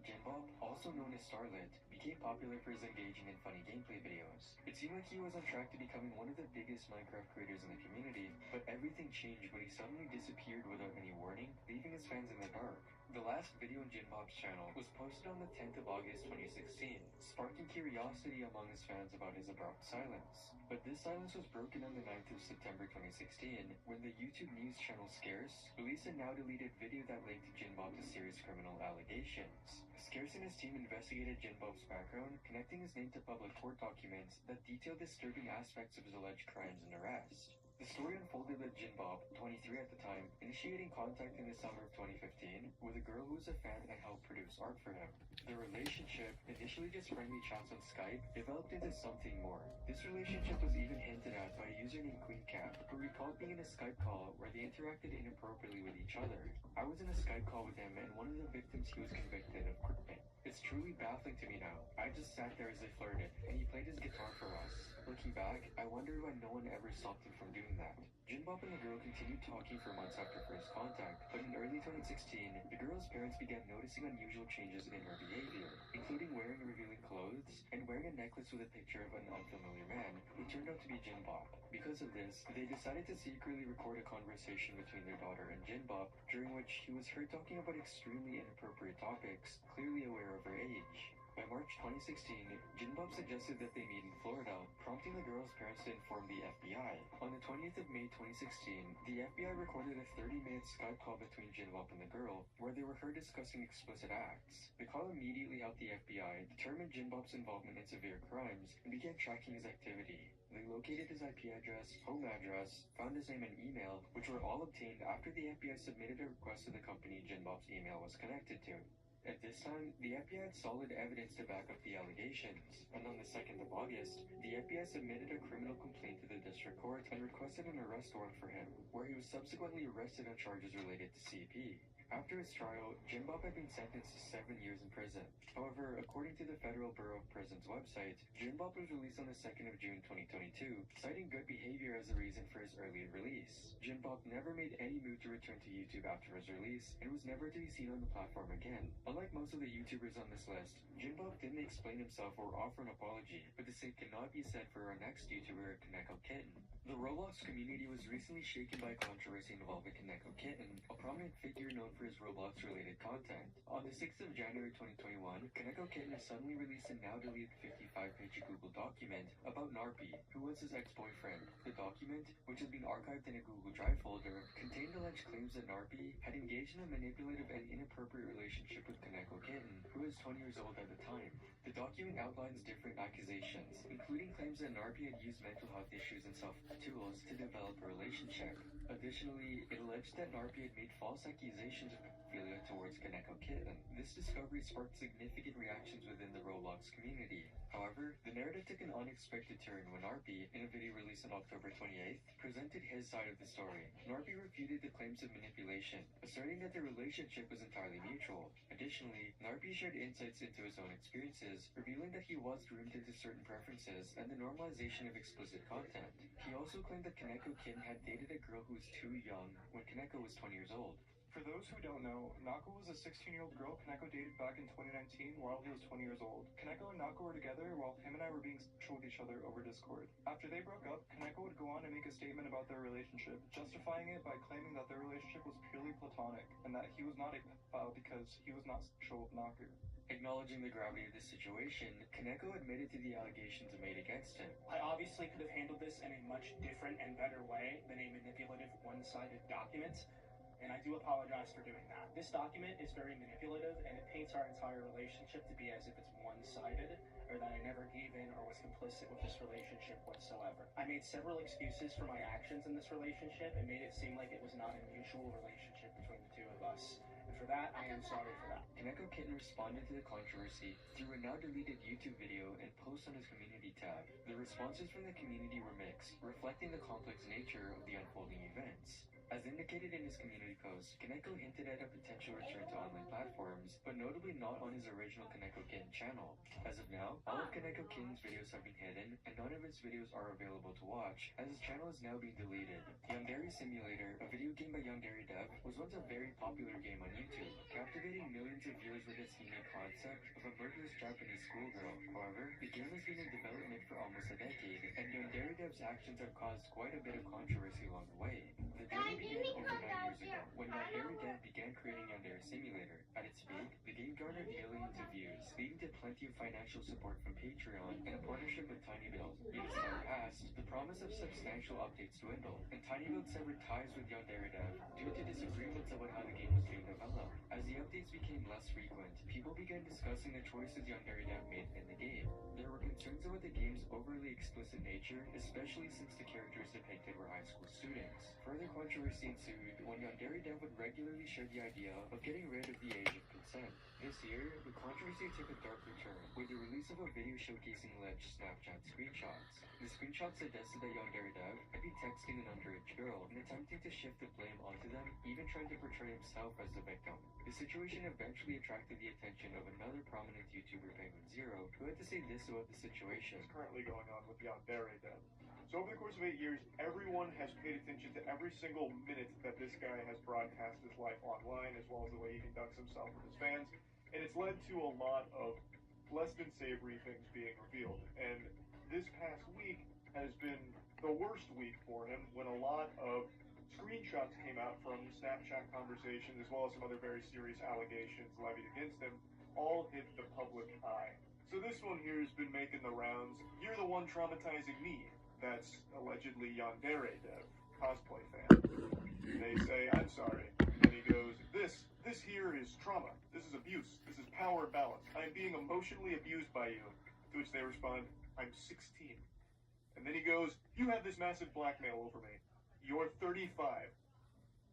Jinbob, also known as Starlet, became popular for his engaging and funny gameplay videos. It seemed like he was on track to becoming one of the biggest Minecraft creators in the community, but everything changed when he suddenly disappeared without any warning, leaving his fans in the dark. The last video on Jinbob's channel was posted on the 10th of August 2016, sparking curiosity among his fans about his abrupt silence. But this silence was broken on the 9th of September 2016, when the YouTube news channel Scarce released a now-deleted video that linked Jinbob to serious criminal allegations. Scarce and his team investigated Jinbob's background, connecting his name to public court documents that detailed disturbing aspects of his alleged crimes and arrest. The story unfolded with Jinbob, 23 at the time, initiating contact in the summer of 2015 with a girl who was a fan and helped produce art for him. The relationship, initially just friendly chats on Skype, developed into something more. This relationship was even hinted at by a user named QueenCap, who recalled being in a Skype call where they interacted inappropriately with each other. I was in a Skype call with him, and one of the victims he was convicted of crippling. It's truly baffling to me now. I just sat there as they flirted, and he played his guitar for us. Looking back, I wondered why no one ever stopped him from doing that. Jinbob and the girl continued talking for months after first contact, but in early 2016, the girl's parents began noticing unusual changes in her behavior, including wearing revealing clothes and wearing a necklace with a picture of an unfamiliar man who turned out to be Jinbob. Because of this, they decided to secretly record a conversation between their daughter and Jinbob, during which he was heard talking about extremely inappropriate topics, clearly aware of her age. By March 2016, Jinbob suggested that they meet in Florida, prompting the girl's parents to inform the FBI. On the 20th of May 2016, the FBI recorded a 30-minute Skype call between Jinbob and the girl, where they were heard discussing explicit acts. The call immediately helped the FBI determine Jinbob's involvement in severe crimes and began tracking his activity. They located his IP address, home address, found his name and email, which were all obtained after the FBI submitted a request to the company Jinbob's email was connected to. At this time, the FBI had solid evidence to back up the allegations, and on the 2nd of August, the FBI submitted a criminal complaint to the district court and requested an arrest warrant for him, where he was subsequently arrested on charges related to CP. After his trial, Jinbob had been sentenced to 7 years in prison. However, according to the Federal Bureau of Prisons website, Jinbob was released on the 2nd of June 2022, citing good behavior as a reason for his early release. Jinbob never made any move to return to YouTube after his release, and was never to be seen on the platform again. Unlike most of the YouTubers on this list, Jinbob didn't explain himself or offer an apology, but the same cannot be said for our next YouTuber, Kaneko Kitten. The Roblox community was recently shaken by controversy involving Kaneko Kitten, a prominent figure known for for his Roblox-related content. On the 6th of January 2021, Kaneko Kitten suddenly released a now-deleted 55-page Google document about Narpi, who was his ex-boyfriend. The document, which had been archived in a Google Drive folder, contained alleged claims that Narpi had engaged in a manipulative and inappropriate relationship with Kaneko Kitten, who was 20 years old at the time. The document outlines different accusations, including claims that Narpi had used mental health issues and self-help tools to develop a relationship. Additionally, it alleged that Narpi had made false accusations of pedophilia towards Kaneko Kitten. This discovery sparked significant reactions within the Roblox community. However, the narrative took an unexpected turn when Narpi, in a video released on October 28th, presented his side of the story. Narpi refuted the claims of manipulation, asserting that the relationship was entirely mutual. Additionally, Narpi shared insights into his own experiences, revealing that he was groomed into certain preferences and the normalization of explicit content. He also claimed that Kaneko Kitten had dated a girl who was too young when Kaneko was 20 years old. For those who don't know, Nako was a 16-year-old girl Kaneko dated back in 2019 while he was 20 years old. Kaneko and Nako were together while him and I were being sexual with each other over Discord. After they broke up, Kaneko would go on and make a statement about their relationship, justifying it by claiming that their relationship was purely platonic and that he was not a pedophile because he was not sexual with Naku. Acknowledging the gravity of the situation, Kaneko admitted to the allegations made against him. I obviously could have handled this in a much different and better way than a manipulative, one-sided document, and I do apologize for doing that. This document is very manipulative, and it paints our entire relationship to be as if it's one-sided, or that I never gave in or was complicit with this relationship whatsoever. I made several excuses for my actions in this relationship and made it seem like it was not a mutual relationship between the two of us. And for that, I am sorry for that. Kaneko Kitten responded to the controversy through a now-deleted YouTube video and post on his community tab. The responses from the community were mixed, reflecting the complex nature of the unfolding events. As indicated in his community post, Kaneko hinted at a potential return to online platforms, but notably not on his original Kaneko Kitten channel. As of now, all of Kaneko Kitten's videos have been hidden, and none of his videos are available to watch, as his channel is now being deleted. Yandere Simulator, a video game by Yandere Dev, was once a very popular game on YouTube, captivating millions of viewers with its unique concept of a murderous Japanese schoolgirl. However, the game has been in development for almost a decade, and Yandere Dev's actions have caused quite a bit of controversy along the way. The journey began over 9 years ago, when Yandere Dev began creating Yandere Simulator. At its peak, the game garnered millions of views, leading to plenty of financial support from Patreon and a partnership with TinyBuild. Yet as time passed, the promise of substantial updates dwindled, and TinyBuild severed ties with Yandere Dev due to disagreements about how the game was being developed. As the updates became less frequent, people began discussing the choices Yandere Dev made in the game. There were concerns about the game's overly explicit nature, especially since the characters depicted were high school students. Further controversy ensued when Yandere Dev would regularly share the idea of getting rid of the age of consent. This year, the controversy took a darker turn with the release of a video showcasing alleged Snapchat screenshots. The screenshots suggested that Yandere Dev had been texting an underage girl and attempting to shift the blame onto them, even trying to portray himself as the victim. The situation eventually attracted the attention of another prominent YouTuber, Penguin Zero, who had to say this about the situation. What's currently going on with Yandere Dev. So over the course of 8 years, everyone has paid attention to every single minute that this guy has broadcast his life online, as well as the way he conducts himself with his fans. And it's led to a lot of less than savory things being revealed. And this past week has been the worst week for him, when a lot of screenshots came out from Snapchat conversations, as well as some other very serious allegations levied against him, all hit the public eye. So this one here has been making the rounds. You're the one traumatizing me. That's allegedly Yandere Dev, cosplay fan. They say, I'm sorry. And he goes, this here is trauma. This is abuse. This is power balance. I am being emotionally abused by you. To which they respond, I'm 16. And then he goes, you have this massive blackmail over me. You're 35.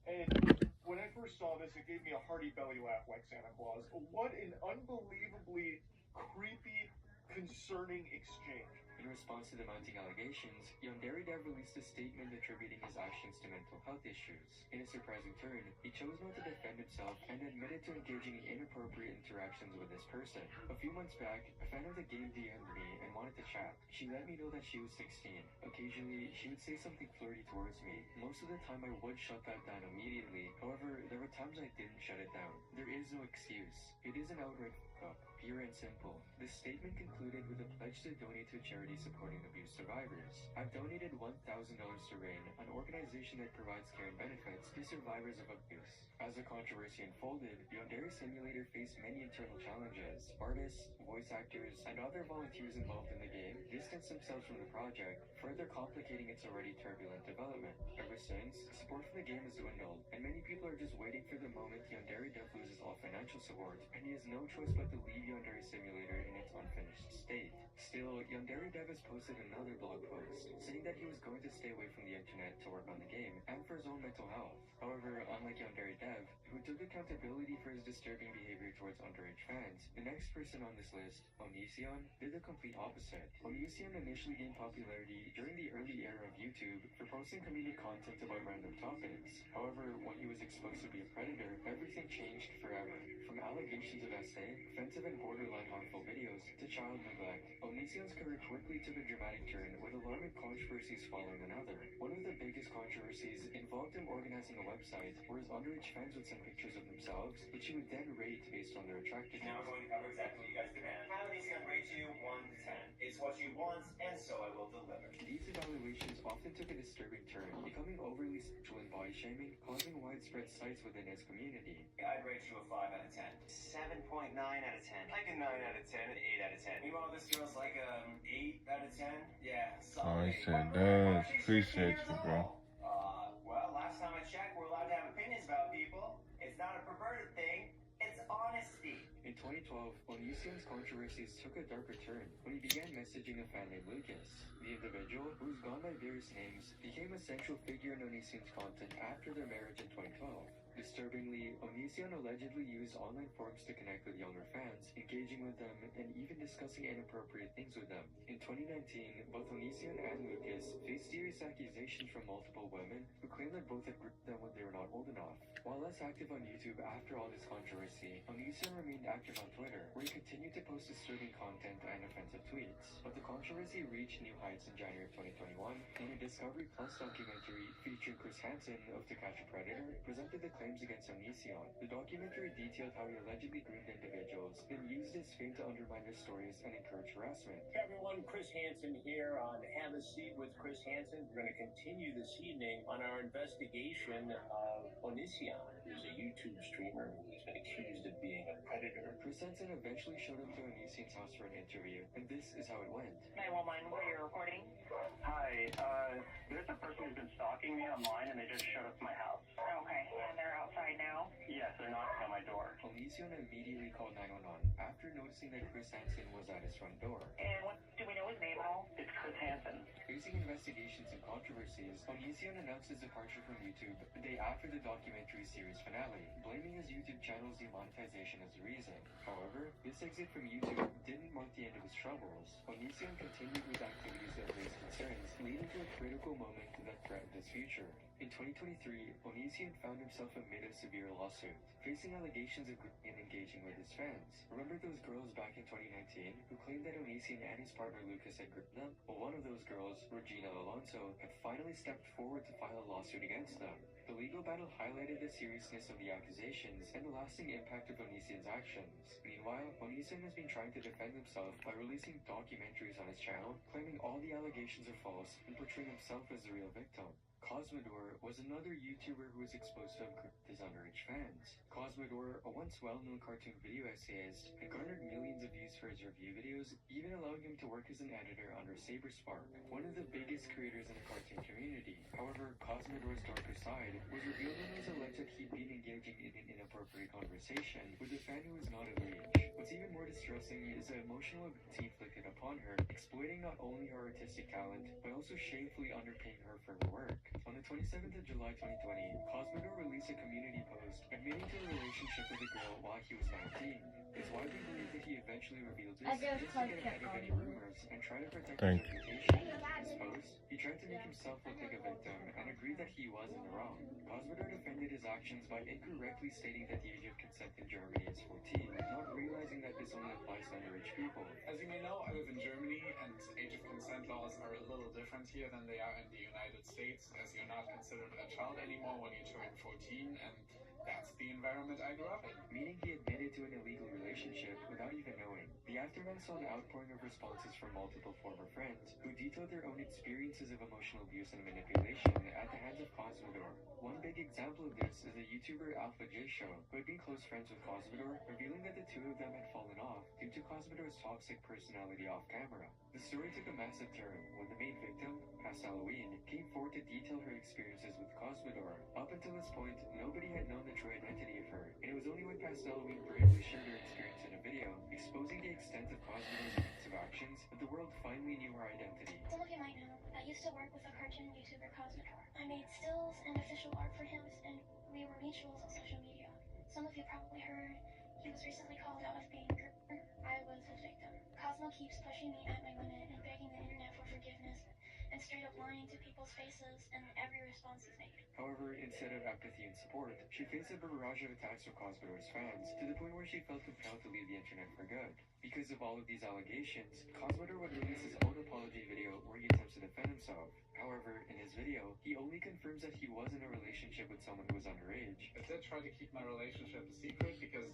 And when I first saw this, it gave me a hearty belly laugh like Santa Claus. What an unbelievably creepy, concerning exchange. In response to the mounting allegations, Yandere Dev released a statement attributing his actions to mental health issues. In a surprising turn, he chose not to defend himself and admitted to engaging in inappropriate interactions with this person. A few months back, a fan of the game DM'd me and wanted to chat. She let me know that she was 16. Occasionally, she would say something flirty towards me. Most of the time, I would shut that down immediately. However, there were times I didn't shut it down. There is no excuse. It is an outright fuck up. Pure and simple. This statement concluded with a pledge to donate to a charity supporting abuse survivors. I've donated $1,000 to RAIN, an organization that provides care and benefits to survivors of abuse. As the controversy unfolded, Yandere Simulator faced many internal challenges. Artists, voice actors, and other volunteers involved in the game distanced themselves from the project, further complicating its already turbulent development. Ever since, support for the game has dwindled, and many people are just waiting for the moment Yandere Dev loses all financial support, and he has no choice but to leave Yandere Simulator in its unfinished state. Still, Yandere Dev has posted another blog post, saying that he was going to stay away from the internet to work on the game, and for his own mental health. However, unlike Yandere Dev, who took accountability for his disturbing behavior towards underage fans, the next person on this list, Onision, did the complete opposite. Onision initially gained popularity during the early era of YouTube for posting comedic content about random topics. However, when he was exposed to be a predator, everything changed forever. From allegations of SA, offensive and borderline harmful videos, to child neglect, Onision's career quickly took a dramatic turn, with alarming controversies following another. One of the biggest controversies involved him organizing a website where his underage fans would send pictures of themselves, which he would then rate based on their attractiveness. Now I'm going to cover exactly what you guys demand. How Onision rate you 1 to 10. It's what you want, and so I will deliver. These evaluations often took a disturbing turn, becoming overly sexual and body shaming, causing widespread sites within his community. I'd rate you a 5 out of 10. 7.9 out of 10. Like a 9 out of 10, an 8 out of 10. Meanwhile, this girl's like 8 out of 10. Yeah, Oh, solid. he said, "Dang, appreciate you, bro." Well, last time I checked, we're allowed to have opinions about people. It's not a perverted thing. It's honesty. In 2012, Onision's controversies took a darker turn when he began messaging a fan named Lucas. The individual, who's gone by various names, became a central figure in Onision's content after their marriage in 2012. Disturbingly, Onision allegedly used online forums to connect with younger fans, engaging with them, and even discussing inappropriate things with them. In 2019, both Onision and Lucas faced serious accusations from multiple women who claimed that both had grouped them when they were not old enough. While less active on YouTube after all this controversy, Onision remained active on Twitter, where he continued to post disturbing content and offensive tweets. But the controversy reached new heights in January of 2021, when a Discovery Plus documentary featuring Chris Hansen of To Catch a Predator presented the claims against Onision. The documentary detailed how he allegedly groomed individuals, then used his fame to undermine their stories and encourage harassment. Hey everyone, Chris Hansen here on Have a Seat with Chris Hansen. We're going to continue this evening on our investigation of Onision, who's a YouTube streamer who's been accused of being a predator. Chris Hansen eventually showed up to Onision's house for an interview, and this is how it went. 911, what are you reporting? Hi, there's a person who's been stalking me online and they just showed up to my house. Okay, and they're outside now? Yes, they're knocking on my door. Onision immediately called 911 after noticing that Chris Hansen was at his front door. And what, do we know his name at all? It's Chris Hansen. Facing investigations and controversies, Onision announced his departure from YouTube the day after the documentary series finale, blaming his YouTube channel's demonetization as the reason. However, this exit from YouTube didn't mark the end of his troubles. Onision continued with activities that raised concerns, leading to a critical moment that threatened his future. In 2023, Onision found himself amid a severe lawsuit, facing allegations of grooming and engaging with his fans. Remember those girls back in 2019 who claimed that Onision and his partner Lucas had groomed them? Well, one of those girls, Regina Alonso, had finally stepped forward to file a lawsuit against them. The legal battle highlighted the seriousness of the accusations and the lasting impact of Onision's actions. Meanwhile, Onision has been trying to defend himself by releasing documentaries on his channel, claiming all the allegations are false and portraying himself as the real victim. Cosmodor was another YouTuber who was exposed to have grouped his underage fans. Cosmodor, a once well-known cartoon video essayist, had garnered millions of views for his review videos, even allowing him to work as an editor under Saberspark, one of the biggest creators in the cartoon community. However, Cosmodor's darker side was revealed when it was alleged that he'd been engaging in an inappropriate conversation with a fan who was not of age. What's even more distressing is the emotional abuse he inflicted upon her, exploiting not only her artistic talent, but also shamefully underpaying her for her work. On the 27th of July 2020, Cosmodor released a community post admitting to a relationship with a girl while he was 19. It's widely believed that he eventually revealed this just to get ahead of any rumors and try to protect his reputation. In his post, he tried to make himself look like a victim and agreed that he was in the wrong. Cosmodor defended his actions by incorrectly stating that the age of consent in Germany is 14, not realizing that this only applies to underage people. As you may know, I live in Germany, and age of consent laws are a little different here than they are in the United States, as you're not considered a child anymore when you turn 14, and that's the environment I grew up in. Meaning he admitted to an illegal relationship without even knowing. The aftermath saw an outpouring of responses from multiple former friends who detailed their own experiences of emotional abuse and manipulation at the hands of Cosmodor. One big example of this is the YouTuber Alpha J Show, who had been close friends with Cosmodor, revealing that the two of them had fallen off due to Cosmodor's toxic personality off camera. The story took a massive turn when the main victim, Past Halloween, came forward to detail her experiences with Cosmodor. Up until this point, nobody had known the true identity of her, and it was only when Past Halloween bravely shared her experience in a video, exposing the extent of Cosmodor's abusive actions, that the world finally knew her identity. Some of you might know, I used to work with a cartoon YouTuber, Cosmodor. I made stills and official art for him, and we were mutuals on social media. Some of you probably heard he was recently called out as being a groomer. I was his victim. Cosmo keeps pushing me at my limit and begging the internet for forgiveness, and straight up lying to people's faces in every response he's made. However, instead of empathy and support, she faced a barrage of attacks from Cosmodor's fans, to the point where she felt compelled to leave the internet for good. Because of all of these allegations, Cosmodor would release his own apology video where he attempts to defend himself. However, in his video, he only confirms that he was in a relationship with someone who was underage. I did try to keep my relationship a secret because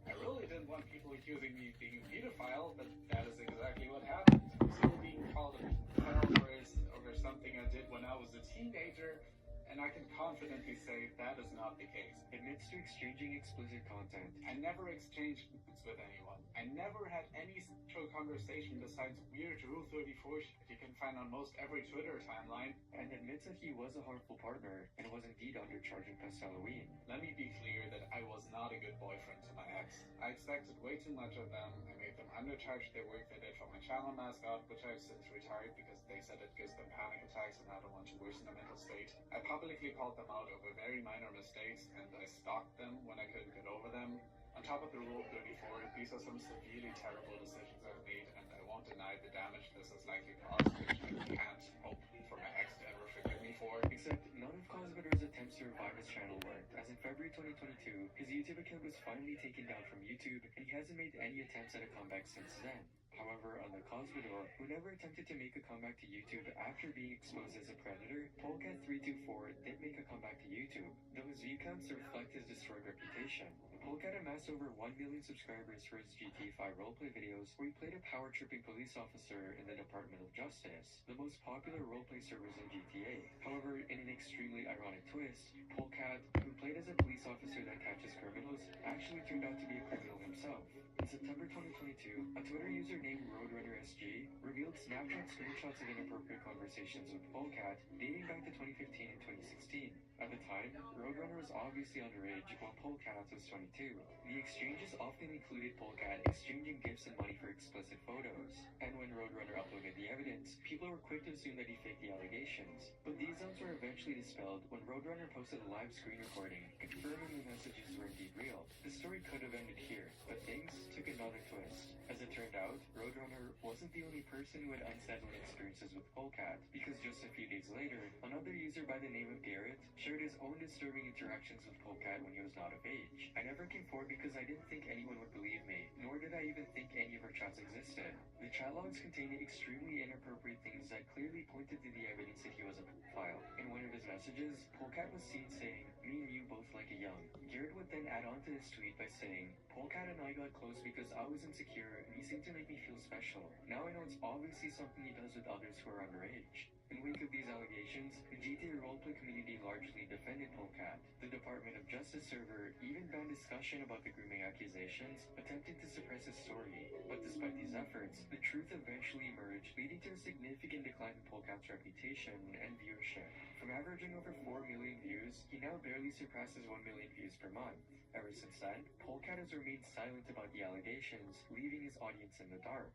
I really didn't want people accusing me of being a pedophile, but that is exactly what happened. I'm still being called a terrorist over something I did when I was a teenager, and I can confidently say that is not the case. Admits to exchanging explicit content. I never exchanged nudes with anyone. I never had any sexual conversation besides weird Rule 34 shit you can find on most every Twitter timeline. And admits that he was a harmful partner and was indeed undercharging Past Halloween. Let me be clear that I was not a good boyfriend to my ex. I expected way too much of them. I made them undercharge their work they did for my channel mascot, which I've since retired because they said it gives them panic attacks and I don't want to worsen their mental state. I publicly called them out over very minor mistakes, and I stalked them when I couldn't get over them. On top of the Rule 34, these are some severely terrible decisions I've made, and I won't deny the damage this has likely caused, which I can't hope for my ex to ever forgive me for. Except none of Cosmodor's attempts to revive his channel worked, as in February 2022, his YouTube account was finally taken down from YouTube, and he hasn't made any attempts at a comeback since then. However, unlike Cosmodor, who never attempted to make a comeback to YouTube after being exposed as a predator, Polecat324 did make a comeback to YouTube, though his view counts reflect his destroyed reputation. Polecat amassed over 1 million subscribers for his GTA 5 roleplay videos, where he played a power-tripping police officer in the Department of Justice, the most popular roleplay servers in GTA. However, in an extremely ironic twist, Polecat, who played as a police officer that catches criminals, actually turned out to be a criminal himself. In September 2022, a Twitter user named RoadrunnerSG revealed Snapchat screenshots of inappropriate conversations with Polecat dating back to 2015 and 2016. At the time, Roadrunner was obviously underage, while Polecat was 22. The exchanges often included Polecat exchanging gifts and money for explicit photos. And when Roadrunner uploaded the evidence, people were quick to assume that he faked the allegations. But these doubts were eventually dispelled when Roadrunner posted a live screen recording, confirming the messages were indeed real. The story could have ended here, but things took another twist. As it turned out, Roadrunner wasn't the only person who had unsettling experiences with Polecat, because just a few days later, another user by the name of Garrett shared his own disturbing interactions with Polecat when he was not of age. I never came forward because I didn't think anyone would believe me, nor did I even think any of our chats existed. The chat logs contained extremely inappropriate things that clearly pointed to the evidence that he was a pedophile. In one of his messages, Polecat was seen saying, "Me and you both like a young." Garrett would then add on to his tweet by saying, "Polecat and I got close because I was insecure and he seemed to make me feel special. Now I know it's obviously something he does with others who are underage." In wake of these allegations, the GTA roleplay community largely defended Polecat. The Department of Justice server even banned discussion about the grooming accusations, attempting to suppress his story. But despite these efforts, the truth eventually emerged, leading to a significant decline in Polecat's reputation and viewership. From averaging over 4 million views, he now barely surpasses 1 million views per month. Ever since then, Polecat has remained silent about the allegations, leaving his audience in the dark.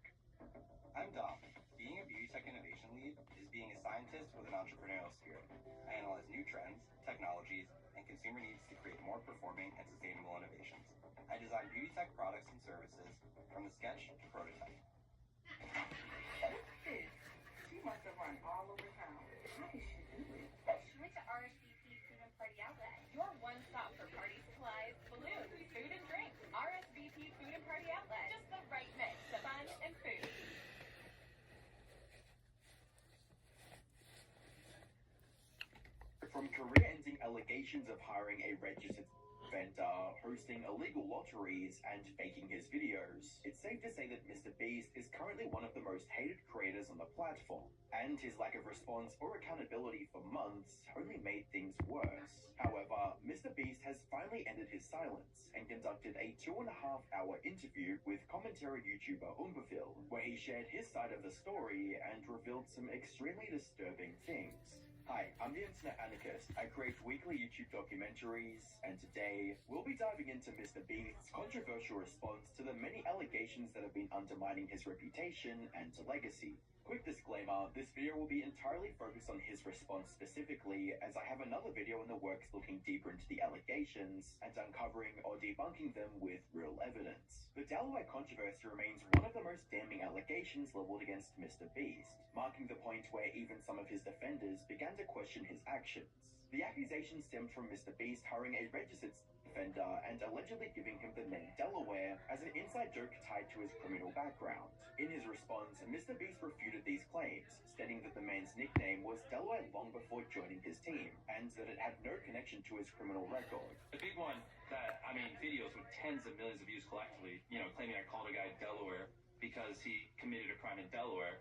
I'm Dom. Being a beauty tech innovation lead is being a scientist with an entrepreneurial spirit. I analyze new trends, technologies, and consumer needs to create more performing and sustainable innovations. I design beauty tech products and services from the sketch to prototype. She must have run all over town. How did she do it? She went to RSVP Food and Party Outlet. Your one stop for party supplies, balloons, food and drink. RSVP Food and Party Outlet. Just the right mix of fun and food. From career-ending allegations of hiring a registered... vendor, hosting illegal lotteries, and faking his videos. It's safe to say that Mr. Beast is currently one of the most hated creators on the platform, and his lack of response or accountability for months only made things worse. However, Mr. Beast has finally ended his silence and conducted a 2.5-hour interview with commentary YouTuber Umberville, where he shared his side of the story and revealed some extremely disturbing things. Hi, I'm the Internet Anarchist. I create weekly YouTube documentaries, and today we'll be diving into Mr. Beast's controversial response to the many allegations that have been undermining his reputation and legacy. Quick disclaimer, this video will be entirely focused on his response specifically, as I have another video in the works looking deeper into the allegations and uncovering or debunking them with real evidence. The Delaware controversy remains one of the most damning allegations leveled against Mr. Beast, marking the point where even some of his defenders began to question his actions. The accusation stemmed from Mr. Beast hiring a registered defender and allegedly giving him the name Delaware as an inside joke tied to his criminal background. In his response, Mr. Beast refuted these claims, stating that the man's nickname was Delaware long before joining his team, and that it had no connection to his criminal record. The big one that, videos with tens of millions of views collectively, claiming I called a guy Delaware because he committed a crime in Delaware,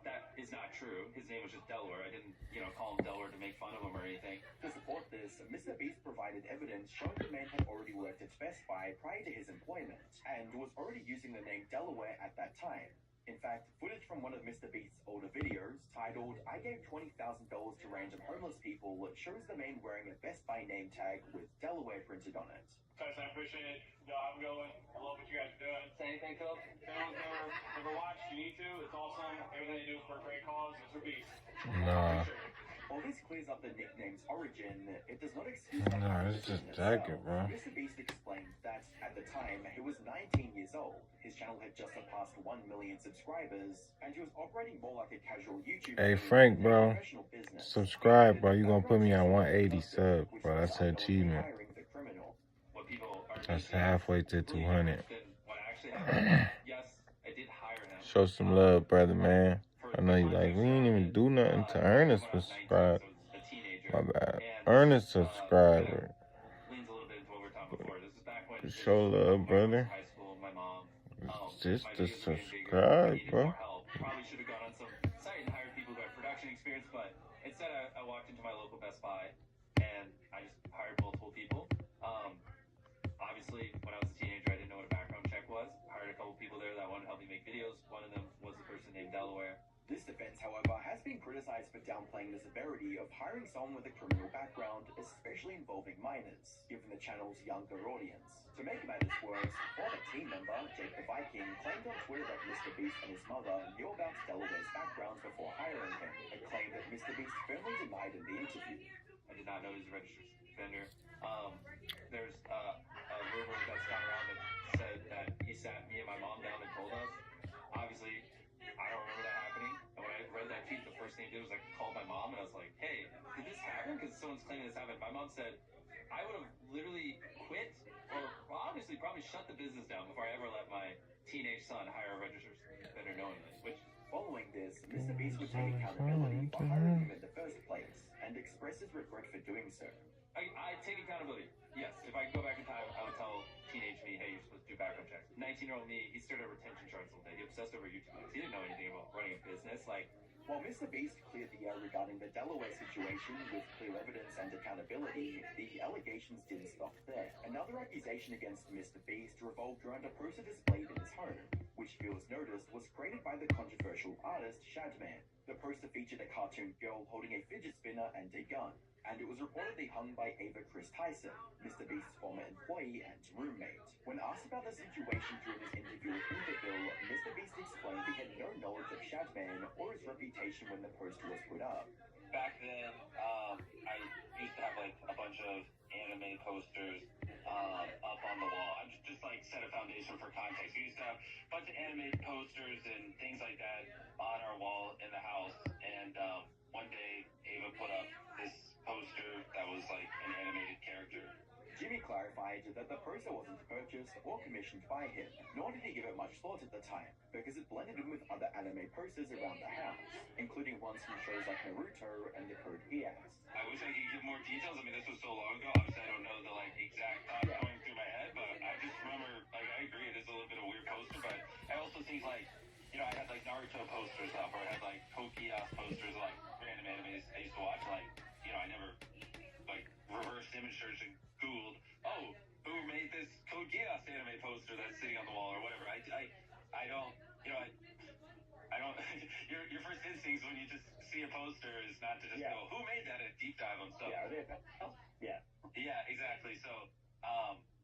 that is not true. His name was just Delaware. I didn't, call him Delaware to make fun of him or anything. To support this, Mr. Beast provided evidence showing the man had already worked at Best Buy prior to his employment, and was already using the name Delaware at that time. In fact, footage from one of Mr. Beast's older videos, titled "I Gave $20,000 to Random Homeless People," shows the man wearing a Best Buy name tag with Delaware printed on it. Guys, I appreciate it. You know how I'm going. I love what you guys are doing. Say anything, Phil? If anyone's never watched, you need to. It's awesome. Everything you do is for a great cause. Mr. Beast. Nah. While this clears up the nickname's origin, it does not excuse Nah, it's just jacket, bro. Mr. Beast explained that at the time he was 19 years old. His channel had just surpassed 1 million subscribers, and he was operating more like a casual YouTuber. Hey Frank, bro, subscribe, bro. You gonna put me on 180 subs, bro. That's an achievement. That's halfway to 200. Show some love, brother, man. I know you like, we ain't even do nothing to earn a subscribe. My bad. Earn a subscriber. Show love, brother. It's just to subscribe, bro. Probably should have gone on some site and hired people who had production experience, but instead I walked into my local Best Buy and I just hired multiple people. Obviously, when I was a teenager, I didn't know what a background check was. Hired a couple people there that wanted to help me make videos. One of them was the person named Delaware. This defense, however, has been criticized for downplaying the severity of hiring someone with a criminal background, especially involving minors, given the channel's younger audience. To make matters worse, former team member Jake the Viking claimed on Twitter that Mr. Beast and his mother knew about Delaware's background before hiring him, a claim that Mr. Beast firmly denied in the interview. I did not know he was a registered offender. There's a rumor that's gone around that said that he sat me and my mom down and told us. Obviously, I don't remember that happening. And when I read that tweet, the first thing I did was I called my mom and I was like, hey, did this happen? Because someone's claiming this happened. My mom said, I would have literally quit or honestly probably shut the business down before I ever let my teenage son hire a registered offender knowingly. Which, following this, Mr. Beast would take accountability for hiring him in the first place and express his regret for doing so. I take accountability. Yes, if I could go back in time, I would tell teenage me, hey, you're supposed to do background checks. 19-year-old me, he stared at retention charts all day. He obsessed over YouTube videos. He didn't know anything about running a business. While Mr. Beast cleared the air regarding the Delaware situation with clear evidence and accountability, the allegations didn't stop there. Another accusation against Mr. Beast revolved around a poster displayed in his home, which viewers noticed was created by the controversial artist Shadman. The poster featured a cartoon girl holding a fidget spinner and a gun, and it was reportedly hung by Ava Chris Tyson, Mr. Beast's former employee and roommate. When asked about the situation during his interview with Umberville, Mr. Beast explained he had no knowledge of Shadman or his reputation when the poster was put up. Back then, I used to have a bunch of anime posters up on the wall. I'm just set a foundation for context. We used to have a bunch of anime posters and things like that on our wall in the house. And one day, Ava put up this poster that was an animated character. Jimmy clarified clarified that the poster wasn't purchased or commissioned by him, nor did he give it much thought at the time, because it blended in with other anime posters around the house, including ones from shows like Naruto and the Code Geass. I wish I could give more details. I mean, this was so long ago. Obviously, I don't know the exact thoughts going through my head, but I just remember, I agree, it is a little bit of a weird poster, but I also think I had Naruto posters up, or I had Code Geass posters of random animes I used to watch. I never reverse image search and Googled, oh, who made this Code Geass anime poster that's sitting on the wall or whatever. I don't, I don't. Your first instinct when you just see a poster is not to just go, who made that, and deep dive on stuff. Yeah, exactly. So,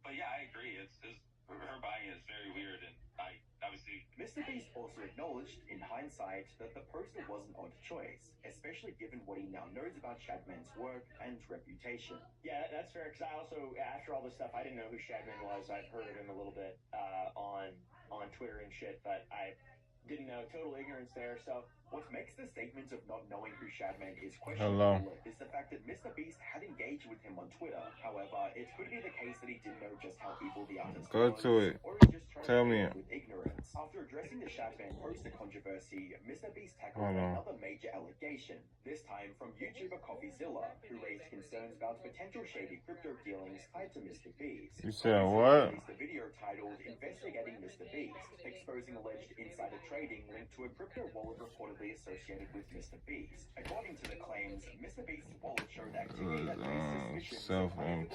but yeah, I agree. It's her buying it is very weird, and I obviously. Mr. Beast also acknowledged, in hindsight, that the poster was an odd choice, especially given what he now knows about Shadman's work and reputation. Yeah, that's fair, because I also, after all this stuff, I didn't know who Shadman was. I've heard of him a little bit on Twitter and shit, but I didn't know. Total ignorance there, so. What makes the statement of not knowing who Shadman is questionable is the fact that Mr. Beast had engaged with him on Twitter. However, it could be the case that he didn't know just how evil the artist was. Go to it. Or he's just trying Tell to me. with ignorance. After addressing the Shadman poster controversy, Mr. Beast tackled another major allegation, this time from YouTuber CoffeeZilla, who raised concerns about potential shady crypto dealings tied to Mr. Beast. You said what? Released a video titled Investigating Mr. Beast, exposing alleged insider trading linked to a crypto wallet reportedly associated with Mr. Beast. According to the claims, Mr. Beast's wallet showed activity that raised suspicions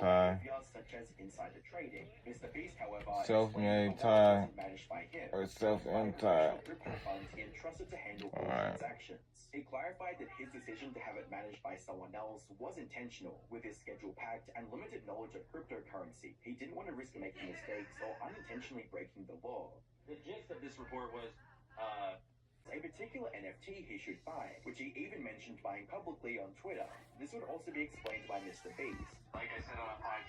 such as insider trading. Mr. Beast, however, self-made tie managed by him, or self-tie. crypto funds he entrusted to handle all transactions. It clarified that his decision to have it managed by someone else was intentional, with his schedule packed and limited knowledge of cryptocurrency. He didn't want to risk making mistakes or unintentionally breaking the law. The gist of this report was, a particular NFT he should buy, which he even mentioned buying publicly on Twitter. This would also be explained by Mr. Beast. Like I said on a podcast,